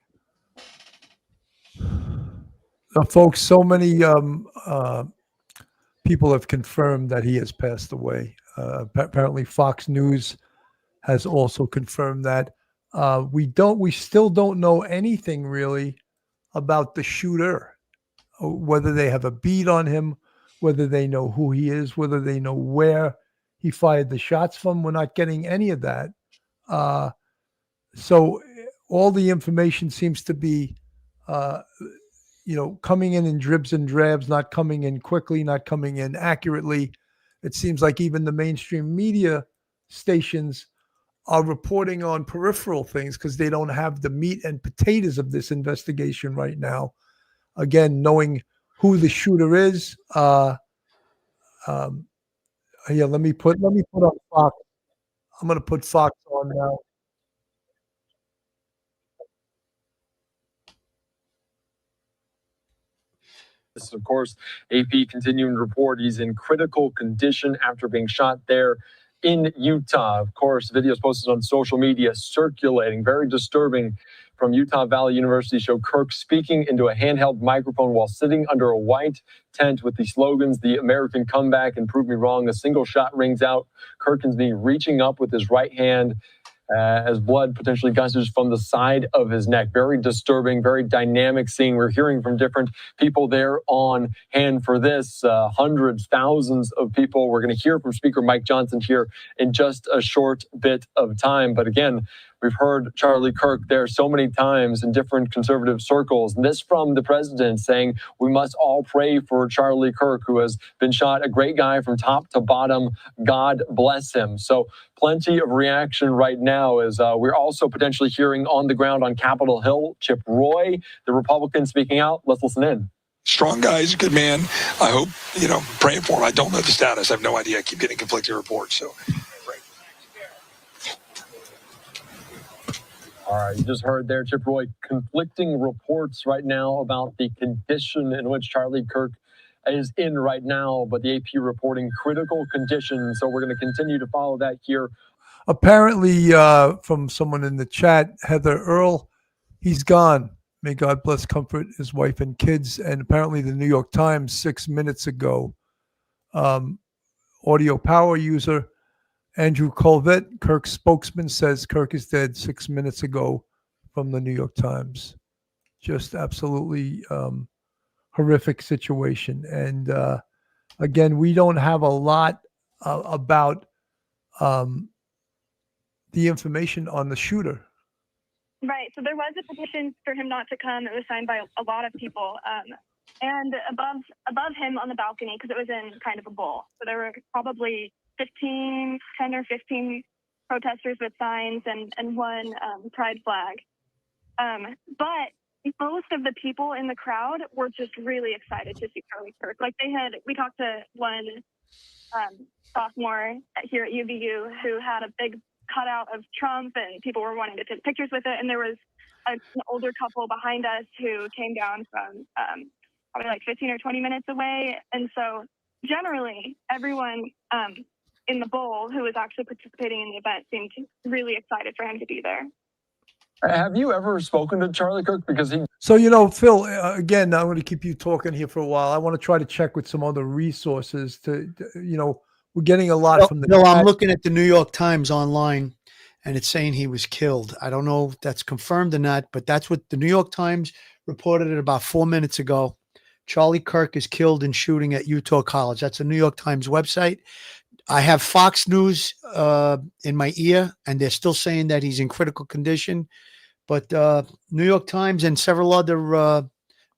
Folks, so many people have confirmed that he has passed away. Apparently Fox News has also confirmed that. We still don't know anything really about the shooter, whether they have a beat on him, whether they know who he is, whether they know where he fired the shots from. We're not getting any of that. So all the information seems to be, coming in dribs and drabs, not coming in quickly, not coming in accurately. It seems like even the mainstream media stations are reporting on peripheral things because they don't have the meat and potatoes of this investigation right now. Again, knowing who the shooter is. Let me put on Fox. I'm going to put Fox on now. This is, of course, AP continuing to report he's in critical condition after being shot there in Utah. Of course, videos posted on social media circulating, very disturbing, from Utah Valley University show Kirk speaking into a handheld microphone while sitting under a white tent with the slogans, "The American Comeback" and "Prove Me Wrong." A single shot rings out. Kirk is reaching up with his right hand as blood potentially gushes from the side of his neck. Very disturbing, very dynamic scene. We're hearing from different people there on hand for this. Hundreds, thousands of people. We're going to hear from Speaker Mike Johnson here in just a short bit of time. But again, we've heard Charlie Kirk there so many times in different conservative circles. And this from the president saying we must all pray for Charlie Kirk, who has been shot. A great guy from top to bottom. God bless him. So plenty of reaction right now as we're also potentially hearing on the ground on Capitol Hill, Chip Roy, the Republican speaking out. Let's listen in. Strong guy. He's a good man. I hope, praying for him. I don't know the status. I have no idea. I keep getting conflicting reports. So. All right, you just heard there, Chip Roy, conflicting reports right now about the condition in which Charlie Kirk is in right now, but the AP reporting critical condition. So we're going to continue to follow that here. Apparently, from someone in the chat, Heather Earl, he's gone. May God bless, comfort his wife and kids. And apparently the New York Times 6 minutes ago, audio power user Andrew Colvett, Kirk's spokesman, says Kirk is dead 6 minutes ago from the New York Times. Just absolutely horrific situation. And again, we don't have a lot about the information on the shooter. Right. So there was a petition for him not to come. It was signed by a lot of people. And above him on the balcony, because it was in kind of a bowl. So there were probably 10 or 15 protesters with signs and one pride flag. But most of the people in the crowd were just really excited to see Charlie Kirk. Like we talked to one sophomore here at UVU who had a big cutout of Trump, and people were wanting to take pictures with it. And there was an older couple behind us who came down from probably like 15 or 20 minutes away. And so generally everyone in the bowl who was actually participating in the event seemed really excited for him to be there. Have you ever spoken to Charlie Kirk? Because he. So, Phil, again, I'm going to keep you talking here for a while. I want to try to check with some other resources we're getting a lot from the. Bill, I'm looking at the New York Times online, and it's saying he was killed. I don't know if that's confirmed or not, but that's what the New York Times reported it about 4 minutes ago. Charlie Kirk is killed in shooting at Utah College. That's a New York Times website. I have Fox News in my ear, and they're still saying that he's in critical condition. But New York Times and several other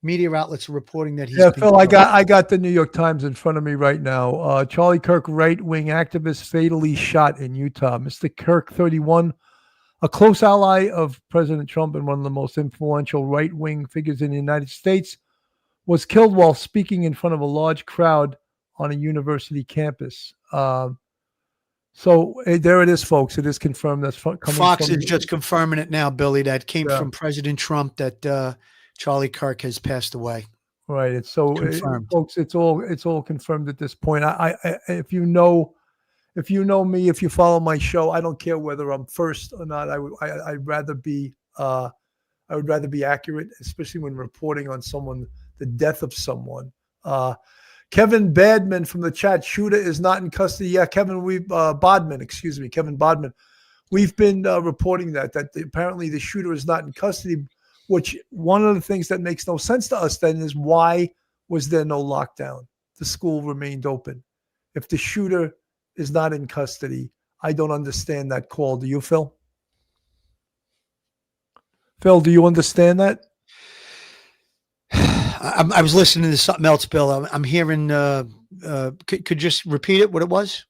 media outlets are reporting that he's. Yeah, Phil, I got the New York Times in front of me right now. Charlie Kirk, right-wing activist, fatally shot in Utah. Mr. Kirk, 31, a close ally of President Trump and one of the most influential right-wing figures in the United States, was killed while speaking in front of a large crowd on a university campus. So there it is, folks. It is confirmed. That's coming. Fox is just confirming it now, Billy. That came from President Trump that Charlie Kirk has passed away. Right. It's so, confirmed. folks. It's all confirmed at this point. If you know me, if you follow my show, I don't care whether I'm first or not. I'd rather be accurate, especially when reporting on the death of someone. Kevin Badman from the chat, shooter is not in custody. Yeah, Kevin Bodman. We've been reporting that apparently the shooter is not in custody, which one of the things that makes no sense to us then is why was there no lockdown? The school remained open. If the shooter is not in custody, I don't understand that call. Do you, Phil? Phil, do you understand that? I was listening to something else, Bill. I'm hearing. Could you just repeat it? What it was?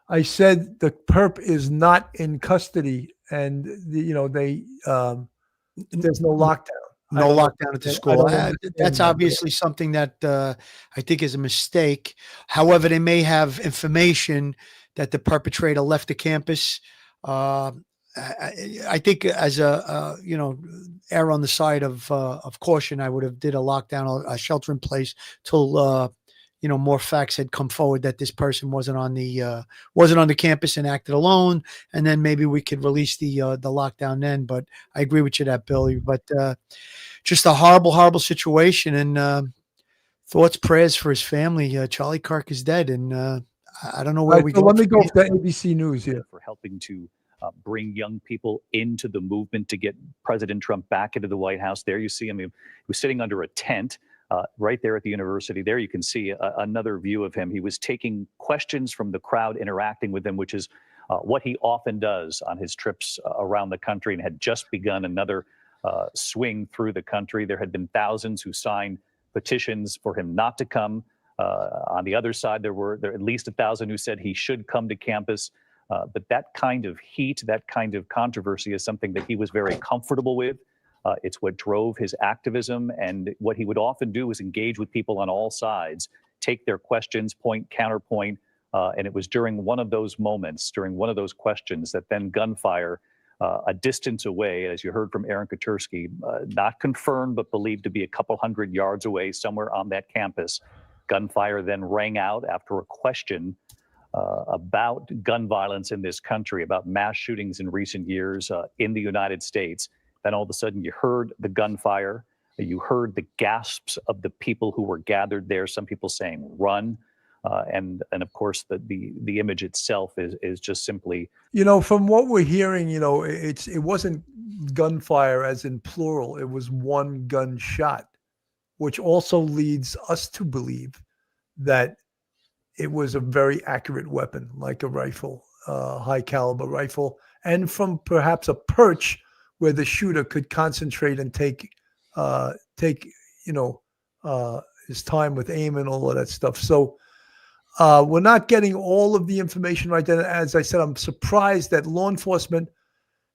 I said the perp is not in custody, and there's no lockdown. No lockdown at the school. That's obviously something that I think is a mistake. However, they may have information that the perpetrator left the campus. I think as err on the side of caution, I would have did a lockdown, a shelter in place till more facts had come forward that this person wasn't on the campus and acted alone, and then maybe we could release the lockdown then. But I agree with you that, Billy. But just a horrible situation, and thoughts, prayers for his family. Charlie Kirk is dead, and I don't know where we go. Let me go to ABC News here for helping to bring young people into the movement to get President Trump back into the White House. There you see him. He was sitting under a tent right there at the university. There you can see another view of him. He was taking questions from the crowd, interacting with them, which is what he often does on his trips around the country, and had just begun another swing through the country. There had been thousands who signed petitions for him not to come. On the other side, there were at least 1,000 who said he should come to campus. But that kind of heat, that kind of controversy is something that he was very comfortable with. It's what drove his activism. And what he would often do is engage with people on all sides, take their questions, point, counterpoint. And it was during one of those moments, during one of those questions, that then gunfire a distance away, as you heard from Aaron Katursky, not confirmed, but believed to be a couple hundred yards away, somewhere on that campus. Gunfire then rang out after a question about gun violence in this country, about mass shootings in recent years in the United States. Then all of a sudden you heard the gunfire, you heard the gasps of the people who were gathered there, some people saying run. And of course the image itself is just simply. From what we're hearing, it wasn't gunfire as in plural. It was one gunshot, which also leads us to believe that it was a very accurate weapon, like a rifle. high caliber rifle, and from perhaps a perch where the shooter could concentrate and take his time with aim and all of that stuff. So we're not getting all of the information right then. As I said, I'm surprised that law enforcement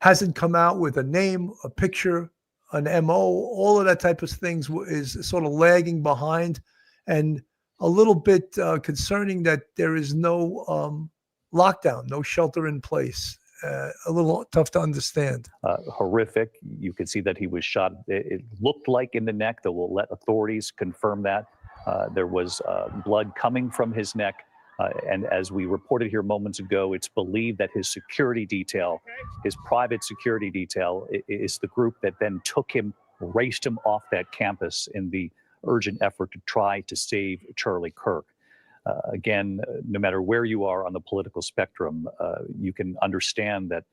hasn't come out with a name, a picture, an MO, all of that type of things is sort of lagging behind, and a little bit concerning that there is no lockdown, no shelter in place. A little tough to understand. Horrific. You could see that he was shot. It looked like in the neck, though we'll let authorities confirm that. There was blood coming from his neck. And as we reported here moments ago, it's believed that his security detail, his private security detail, is the group that then took him, raced him off that campus in the urgent effort to try to save Charlie Kirk. Again, no matter where you are on the political spectrum, you can understand that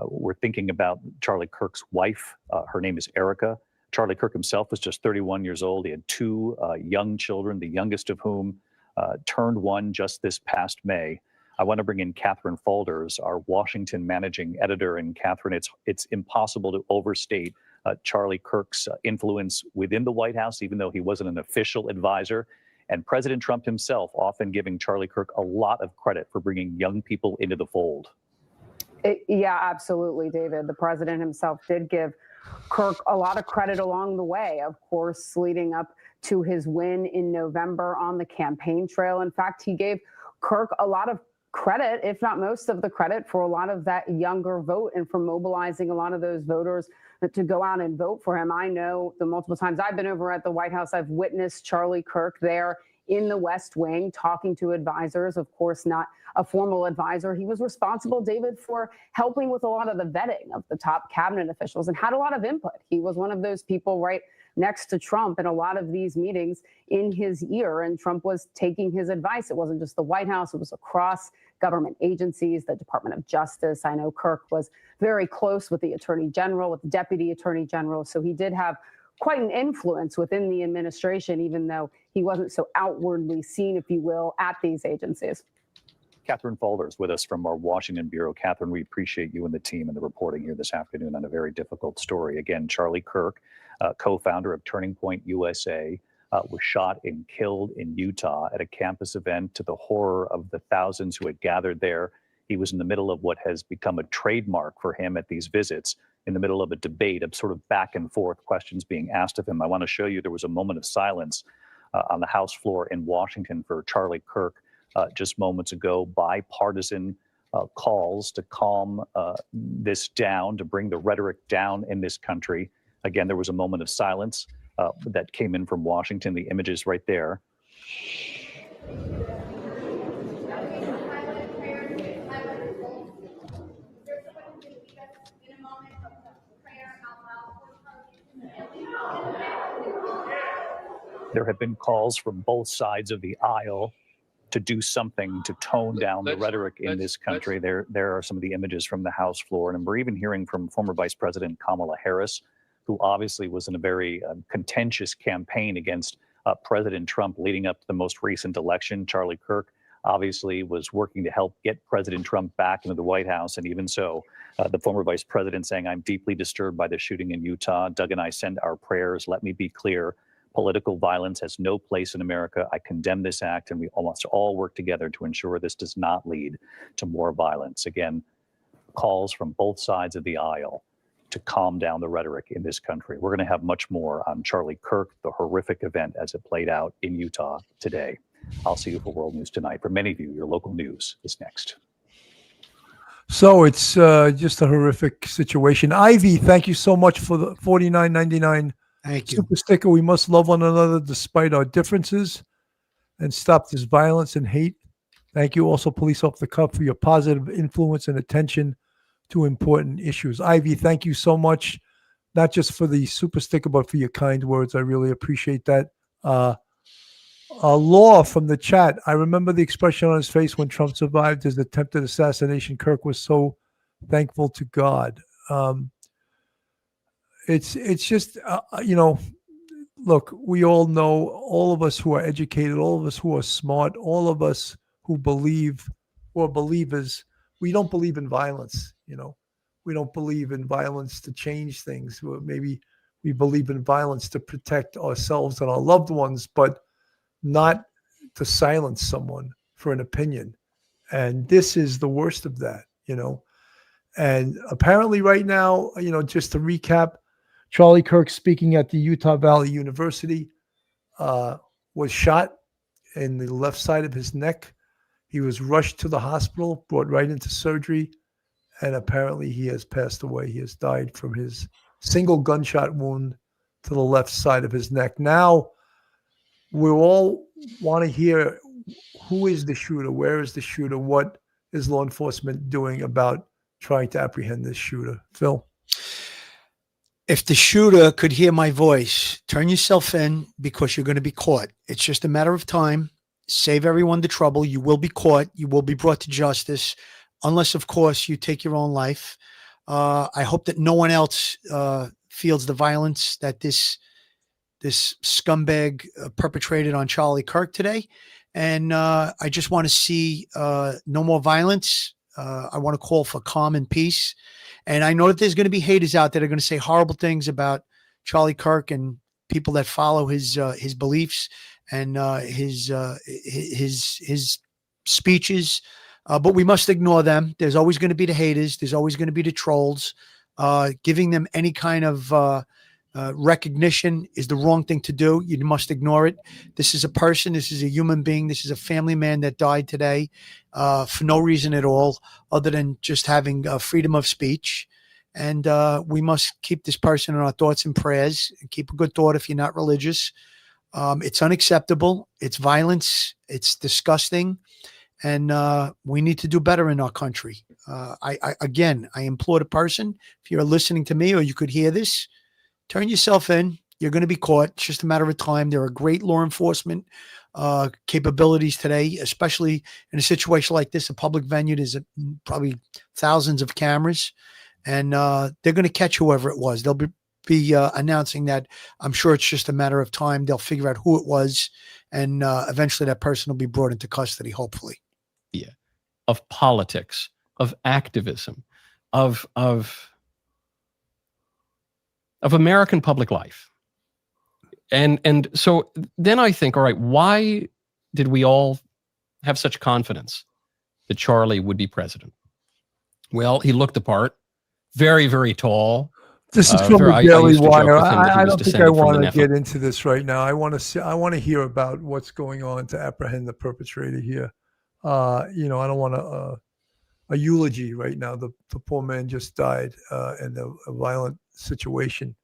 we're thinking about Charlie Kirk's wife. Her name is Erica. Charlie Kirk himself was just 31 years old. He had two young children, the youngest of whom turned one just this past May. I want to bring in Catherine Faulders, our Washington managing editor. And Catherine, it's impossible to overstate Charlie Kirk's influence within the White House, even though he wasn't an official advisor. And President Trump himself often giving Charlie Kirk a lot of credit for bringing young people into the fold. Yeah, absolutely, David. The president himself did give Kirk a lot of credit along the way, of course, leading up to his win in November on the campaign trail. In fact, he gave Kirk a lot of credit, if not most of the credit, for a lot of that younger vote and for mobilizing a lot of those voters to go out and vote for him. I know the multiple times I've been over at the White House, I've witnessed Charlie Kirk there in the West Wing talking to advisors, of course, not a formal advisor. He was responsible, David, for helping with a lot of the vetting of the top cabinet officials and had a lot of input. He was one of those people right next to Trump in a lot of these meetings in his ear, and Trump was taking his advice. It wasn't just the White House, it was across government agencies, the Department of Justice. I know Kirk was very close with the Attorney General, with the Deputy Attorney General, so he did have quite an influence within the administration, even though he wasn't so outwardly seen, if you will, at these agencies. Catherine Faulders with us from our Washington Bureau. Catherine, we appreciate you and the team and the reporting here this afternoon on a very difficult story. Again, Charlie Kirk, co-founder of Turning Point USA, was shot and killed in Utah at a campus event, to the horror of the thousands who had gathered there. He was in the middle of what has become a trademark for him at these visits, in the middle of a debate, of sort of back and forth questions being asked of him. I want to show you there was a moment of silence on the House floor in Washington for Charlie Kirk just moments ago. Bipartisan calls to calm this down, to bring the rhetoric down in this country. Again, there was a moment of silence that came in from Washington. The images right there. There have been calls from both sides of the aisle to do something to tone down the rhetoric in this country. There are some of the images from the House floor, and we're even hearing from former Vice President Kamala Harris, who obviously was in a very contentious campaign against President Trump leading up to the most recent election. Charlie Kirk obviously was working to help get President Trump back into the White House, and even so, the former vice president saying, "I'm deeply disturbed by the shooting in Utah. Doug and I send our prayers. Let me be clear. Political violence has no place in America. I condemn this act, and we must all work together to ensure this does not lead to more violence." Again, calls from both sides of the aisle to calm down the rhetoric in this country. We're going to have much more on Charlie Kirk, the horrific event as it played out in Utah today. I'll see you for World News Tonight. For many of you, your local news is next. So it's just a horrific situation. Ivy, thank you so much for the $49.99 super sticker. We must love one another despite our differences and stop this violence and hate. Thank you also, Police Off the Cuff, for your positive influence and attention to important issues. Ivy, thank you so much, not just for the super sticker, but for your kind words. I really appreciate that. Law from the chat. I remember the expression on his face when Trump survived his attempted assassination. Kirk was so thankful to God. It's just, look, we all know, all of us who are educated, all of us who are smart, all of us who believe, who are believers, we don't believe in violence. We don't believe in violence to change things. Maybe we believe in violence to protect ourselves and our loved ones, but not to silence someone for an opinion. And this is the worst of that, And apparently right now, just to recap, Charlie Kirk, speaking at the Utah Valley University, was shot in the left side of his neck. He was rushed to the hospital, brought right into surgery, and apparently he has passed away. He has died from his single gunshot wound to the left side of his neck. Now, we all want to hear who is the shooter, where is the shooter, what is law enforcement doing about trying to apprehend this shooter? Phil? If the shooter could hear my voice, turn yourself in because you're going to be caught. It's just a matter of time. Save everyone the trouble. You will be caught. You will be brought to justice, unless, of course, you take your own life. I hope that no one else feels the violence that this scumbag perpetrated on Charlie Kirk today. And I just want to see no more violence. I want to call for calm and peace. And I know that there's going to be haters out there that are going to say horrible things about Charlie Kirk and people that follow his beliefs and his speeches. But we must ignore them. There's always going to be the haters. There's always going to be the trolls. Giving them any kind of recognition is the wrong thing to do. You must ignore it. This is a person. This is a human being. This is a family man that died today for no reason at all other than just having freedom of speech. And we must keep this person in our thoughts and prayers. And keep a good thought if you're not religious. It's unacceptable. It's violence. It's disgusting. And we need to do better in our country. I implore the person, if you're listening to me or you could hear this, turn yourself in. You're going to be caught. It's just a matter of time. There are great law enforcement capabilities today, especially in a situation like this, a public venue. There's probably thousands of cameras, and they're going to catch whoever it was. They'll be announcing that. I'm sure it's just a matter of time. They'll figure out who it was, and eventually that person will be brought into custody, hopefully. Yeah, of politics, of activism, of American public life. And so then I think, all right, why did we all have such confidence that Charlie would be president? Well, he looked the part, very, very tall. This is from the Daily Wire. I don't think I want to get Nephilim. into this right now. I want to hear about what's going on to apprehend the perpetrator here. I don't want a eulogy right now. The poor man just died in a violent situation.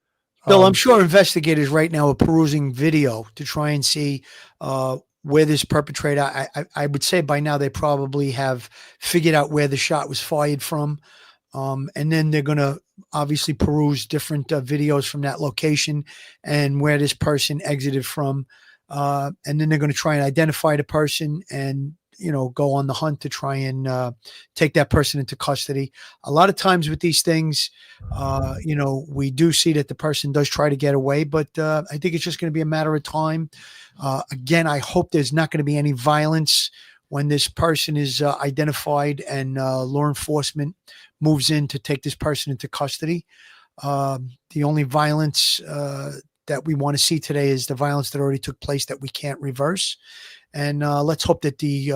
Bill, I'm sure investigators right now are perusing video to try and see where this perpetrator, I would say by now they probably have figured out where the shot was fired from. And then they're going to obviously peruse different videos from that location and where this person exited from. And then they're going to try and identify the person and, go on the hunt to try and take that person into custody. A lot of times with these things, we do see that the person does try to get away, but I think it's just going to be a matter of time. Again, I hope there's not going to be any violence when this person is identified and law enforcement moves in to take this person into custody. The only violence that we want to see today is the violence that already took place that we can't reverse. And let's hope that the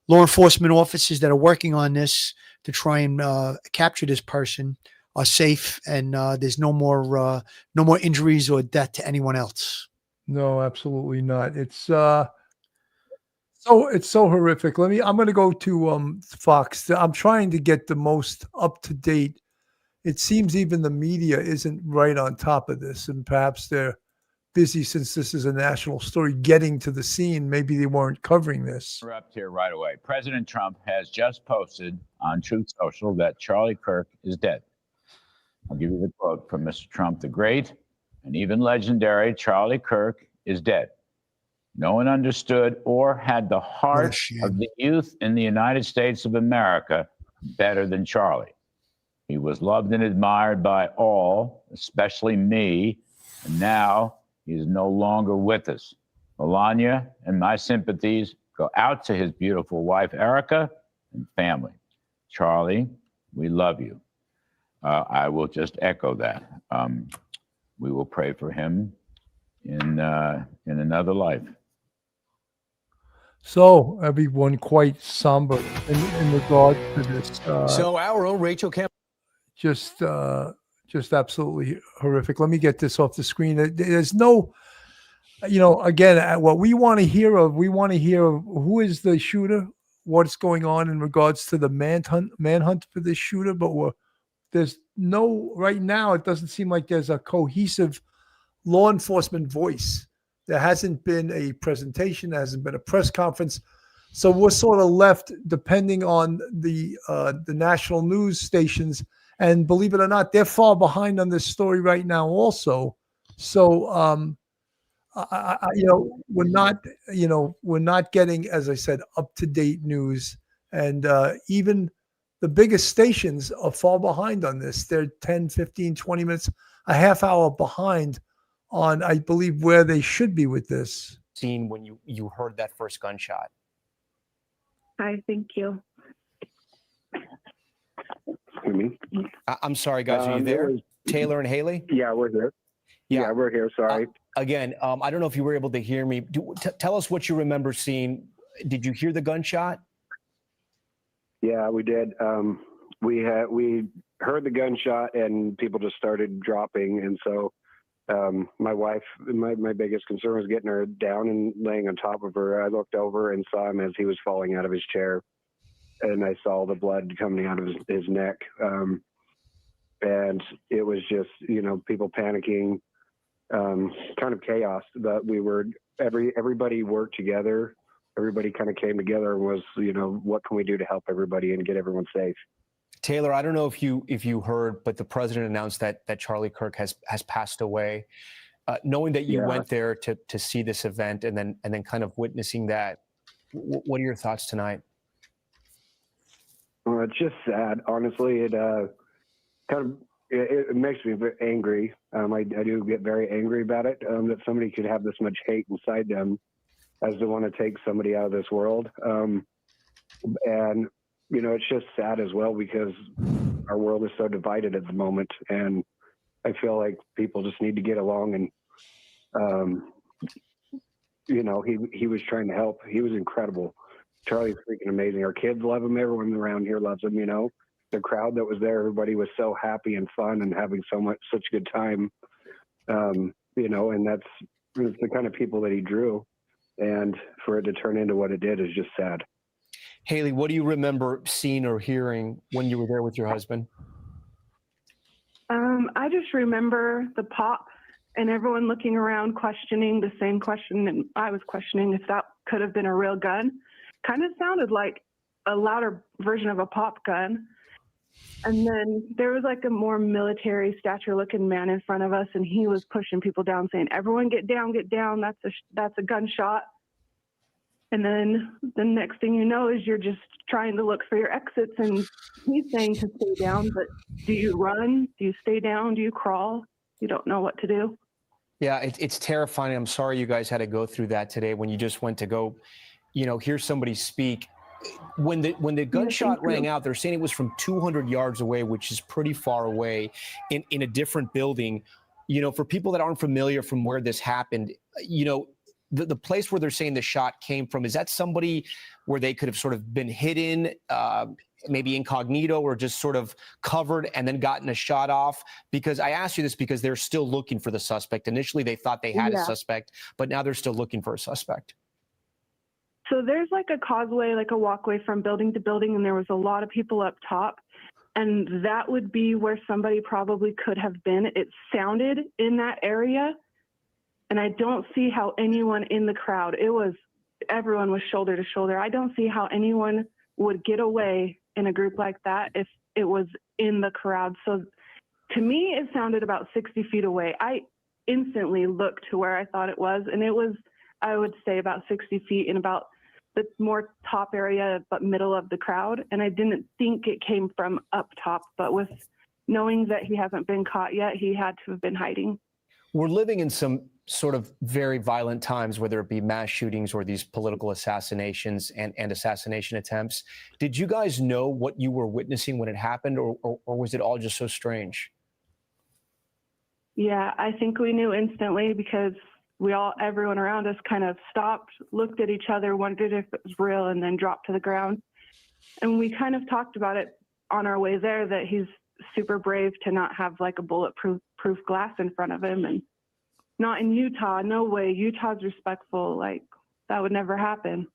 law enforcement officers that are working on this to try and capture this person are safe and there's no more injuries or death to anyone else. No, absolutely not. It's so horrific. I'm going to go to Fox. I'm trying to get the most up to date. It seems even the media isn't right on top of this, and perhaps they're busy since this is a national story getting to the scene. Maybe they weren't covering this. Interrupt here right away. President Trump has just posted on Truth Social that Charlie Kirk is dead. I'll give you the quote from Mr. Trump: "The great and even legendary Charlie Kirk is dead. No one understood or had the heart of the youth in the United States of America better than Charlie. He was loved and admired by all, especially me, and now he is no longer with us. Melania and my sympathies go out to his beautiful wife, Erica, and family." Charlie, we love you. I will just echo that. We will pray for him in another life. So everyone quite somber in regard to this. So our own Rachel Kemp. Just absolutely horrific. Let me get this off the screen. There's no, again, what we want to hear of who is the shooter, what's going on in regards to the manhunt for this shooter, but there's no, right now, it doesn't seem like there's a cohesive law enforcement voice. There hasn't been a presentation, there hasn't been a press conference. So we're sort of left depending on the national news stations. And believe it or not, they're far behind on this story right now also. So, we're not getting, as I said, up-to-date news. And even the biggest stations are far behind on this. They're 10, 15, 20 minutes, a half hour behind on, I believe, where they should be with this. Scene when you heard that first gunshot. Hi, thank you. I'm sorry, guys. Are you there? Taylor and Haley? Yeah, we're here. Yeah, we're here. Sorry. Again, I don't know if you were able to hear me. Tell us what you remember seeing. Did you hear the gunshot? Yeah, we did. We heard the gunshot and people just started dropping. And so my wife, my biggest concern was getting her down and laying on top of her. I looked over and saw him as he was falling out of his chair. And I saw the blood coming out of his neck. And it was just, people panicking, kind of chaos. But everybody worked together. Everybody kind of came together and was, what can we do to help everybody and get everyone safe? Taylor, I don't know if you heard, but the president announced that Charlie Kirk has passed away. Knowing that you went there to see this event and then kind of witnessing that, what are your thoughts tonight? Well, it's just sad. Honestly, it it makes me angry. I do get very angry about it, that somebody could have this much hate inside them as to want to take somebody out of this world. And, it's just sad as well because our world is so divided at the moment. And I feel like people just need to get along. And, he was trying to help. He was incredible. Charlie's freaking amazing. Our kids love him. Everyone around here loves him. The crowd that was there, everybody was so happy and fun and having such good time. And it's the kind of people that he drew. And for it to turn into what it did is just sad. Haley, what do you remember seeing or hearing when you were there with your husband? I just remember the pop and everyone looking around questioning the same question that I was questioning, if that could have been a real gun. Kind of sounded like a louder version of a pop gun. And then there was like a more military stature looking man in front of us, and he was pushing people down saying, everyone get down, that's a gunshot. And then the next thing you know is you're just trying to look for your exits, and he's saying to stay down, but do you run? Do you stay down? Do you crawl? You don't know what to do. Yeah, it's terrifying. I'm sorry you guys had to go through that today when you just went to go, hear somebody speak. When the gunshot rang out, they're saying it was from 200 yards away, which is pretty far away in a different building. For people that aren't familiar from where this happened, the place where they're saying the shot came from, is that somebody where they could have sort of been hidden, maybe incognito or just sort of covered and then gotten a shot off? Because I asked you this because they're still looking for the suspect. Initially, they thought they had a suspect, but now they're still looking for a suspect. So there's like a causeway, like a walkway from building to building, and there was a lot of people up top. And that would be where somebody probably could have been. It sounded in that area. And I don't see how anyone in the crowd, everyone was shoulder to shoulder. I don't see how anyone would get away in a group like that if it was in the crowd. So to me, it sounded about 60 feet away. I instantly looked to where I thought it was, and it was, I would say, about 60 feet in about the more top area, but middle of the crowd. And I didn't think it came from up top, but with knowing that he hasn't been caught yet, he had to have been hiding. We're living in some sort of very violent times, whether it be mass shootings or these political assassinations and assassination attempts. Did you guys know what you were witnessing when it happened, or was it all just so strange? Yeah, I think we knew instantly because everyone around us kind of stopped, looked at each other, wondered if it was real, and then dropped to the ground. And we kind of talked about it on our way there, that he's super brave to not have like a bulletproof glass in front of him, and not in Utah. No way. Utah's respectful. Like that would never happen.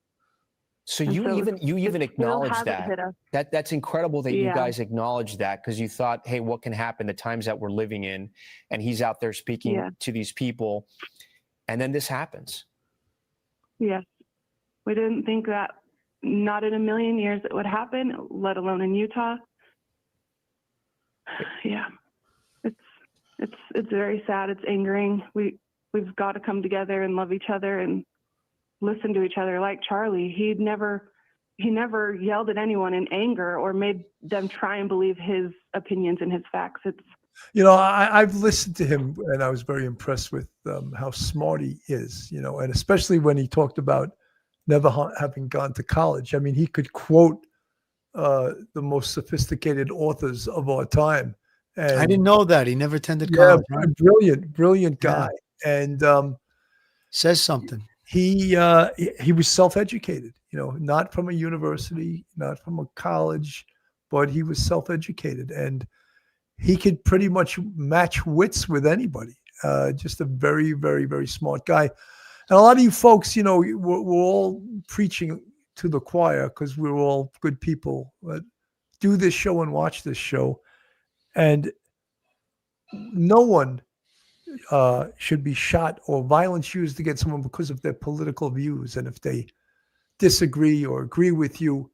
So you even acknowledged that. That's incredible that you Yeah. guys acknowledged that, because you thought, hey, what can happen the times that we're living in, and he's out there speaking Yeah. to these people, and then this happens. Yes. We didn't think that, not in a million years, it would happen, let alone in Utah. Yeah. It's very sad. It's angering. We've got to come together and love each other and listen to each other. Like Charlie, he never yelled at anyone in anger or made them try and believe his opinions and his facts. I've listened to him, and I was very impressed with how smart he is, and especially when he talked about never having gone to college. I mean, he could quote the most sophisticated authors of our time. And I didn't know that. He never attended college. Yeah, brilliant guy. Yeah. And says something. He was self-educated, not from a university, not from a college, but he was self-educated, and he could pretty much match wits with anybody. Just a very, very, very smart guy. And a lot of you folks, we're all preaching to the choir because we're all good people. But do this show and watch this show. And no one should be shot or violence used against someone because of their political views. And if they disagree or agree with you,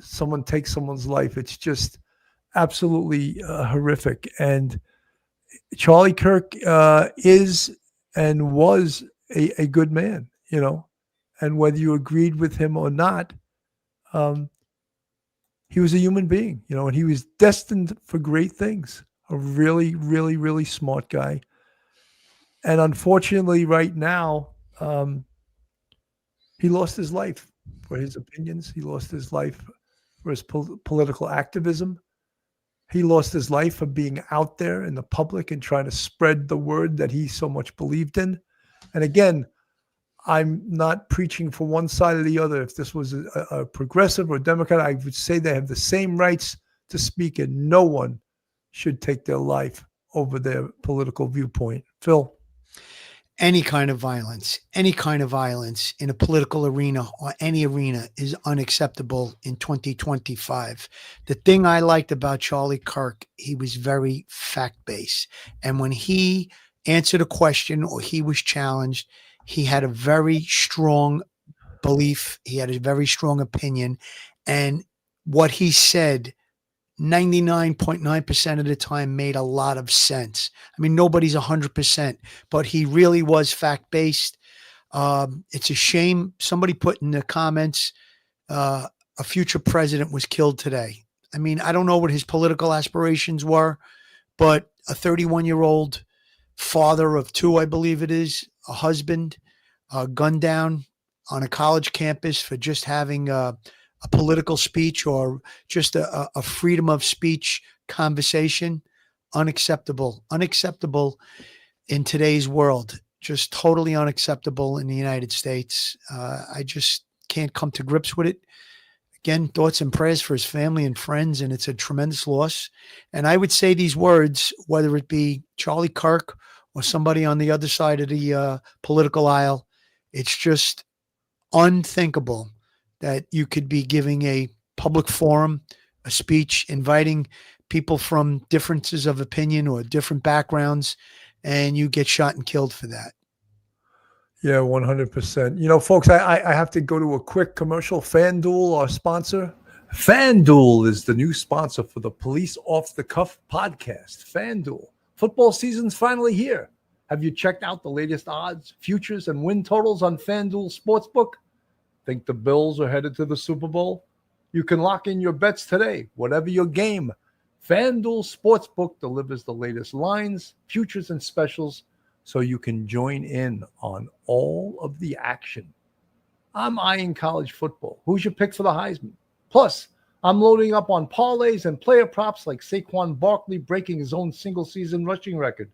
someone takes someone's life. It's just absolutely horrific. And Charlie Kirk is and was a good man, and whether you agreed with him or not, he was a human being, and he was destined for great things. A really, really, really smart guy. And unfortunately, right now, he lost his life for his opinions. He lost his life for his political activism. He lost his life for being out there in the public and trying to spread the word that he so much believed in. And again, I'm not preaching for one side or the other. If this was a progressive or Democrat, I would say they have the same rights to speak, and no one should take their life over their political viewpoint. Phil? Any kind of violence in a political arena or any arena is unacceptable in 2025. The thing I liked about Charlie Kirk, he was very fact-based. And when he answered a question or he was challenged, he had a very strong belief. He had a very strong opinion. And what he said 99.9% of the time made a lot of sense. I mean, nobody's 100%, but he really was fact-based. It's a shame. Somebody put in the comments, a future president was killed today. I mean, I don't know what his political aspirations were, but a 31-year-old father of two, I believe it is, a husband, gunned down on a college campus for just having a political speech or just a freedom of speech conversation. Unacceptable in today's world. Just totally unacceptable in the United States. I just can't come to grips with it. Again, thoughts and prayers for his family and friends, and it's a tremendous loss. And I would say these words, whether it be Charlie Kirk or somebody on the other side of the political aisle, it's just unthinkable that you could be giving a public forum, a speech, inviting people from differences of opinion or different backgrounds, and you get shot and killed for that. Yeah, 100%. Folks, I have to go to a quick commercial. FanDuel, our sponsor. FanDuel is the new sponsor for the Police Off the Cuff podcast. FanDuel. Football season's finally here. Have you checked out the latest odds, futures, and win totals on FanDuel Sportsbook? Think the Bills are headed to the Super Bowl? You can lock in your bets today, whatever your game. FanDuel Sportsbook delivers the latest lines, futures, and specials so you can join in on all of the action. I'm eyeing college football. Who's your pick for the Heisman? Plus, I'm loading up on parlays and player props like Saquon Barkley breaking his own single-season rushing record.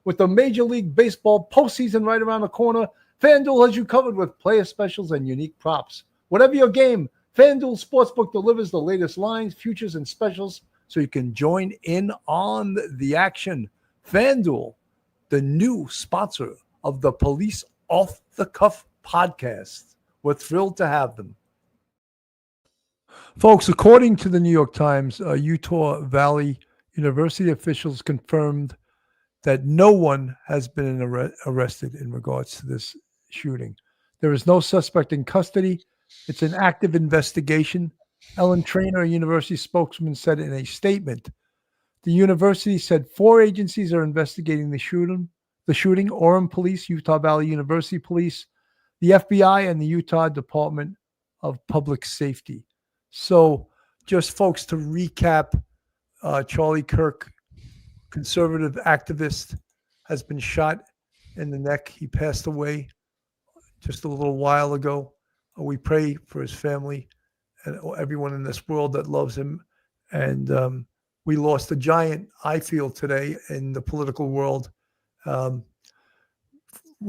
With the Major League Baseball postseason right around the corner, FanDuel has you covered with player specials and unique props. Whatever your game, FanDuel Sportsbook delivers the latest lines, futures, and specials so you can join in on the action. FanDuel, the new sponsor of the Police Off the Cuff podcast. We're thrilled to have them. Folks, according to the New York Times, Utah Valley University officials confirmed that no one has been arrested in regards to this shooting. There is no suspect in custody. It's an active investigation. Ellen Trainor, a university spokesman, said in a statement, the university said 4 agencies are investigating the shooting, Orem Police, Utah Valley University Police, the FBI, and the Utah Department of Public Safety. So just, folks, to recap, Charlie Kirk, conservative activist, has been shot in the neck. He passed away just a little while ago. We pray for his family and everyone in this world that loves him. And we lost a giant, I feel, today in the political world. We're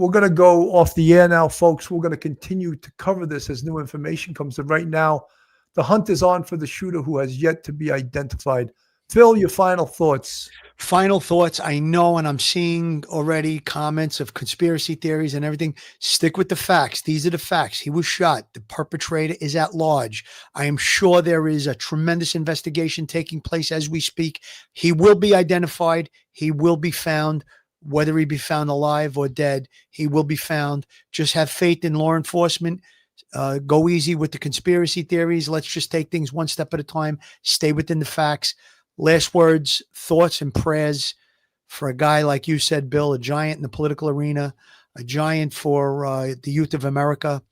going to go off the air now, folks. We're going to continue to cover this as new information comes in. Right now, the hunt is on for the shooter who has yet to be identified. Phil, your final thoughts. Final thoughts. I know, and I'm seeing already comments of conspiracy theories and everything. Stick with the facts. These are the facts. He was shot. The perpetrator is at large. I am sure there is a tremendous investigation taking place as we speak. He will be identified. He will be found. Whether he be found alive or dead, he will be found. Just have faith in law enforcement. Go easy with the conspiracy theories. Let's just take things one step at a time. Stay within the facts. Last words, thoughts, and prayers for a guy like you said, Bill, a giant in the political arena, a giant for the youth of America.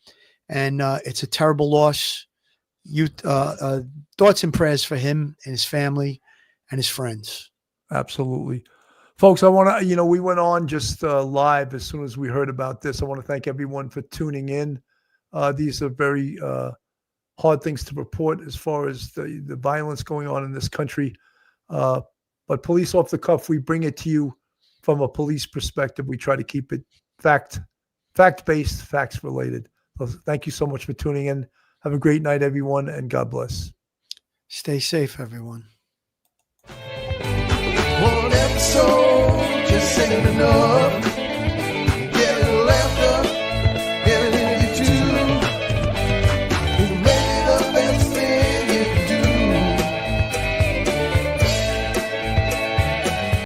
And it's a terrible loss. Thoughts and prayers for him and his family and his friends. Absolutely. Folks, I want to, we went on just live as soon as we heard about this. I want to thank everyone for tuning in. These are very hard things to report as far as the violence going on in this country. But Police Off the Cuff, we bring it to you from a police perspective. We try to keep it fact-based, facts-related. So thank you so much for tuning in. Have a great night, everyone, and God bless. Stay safe, everyone. One episode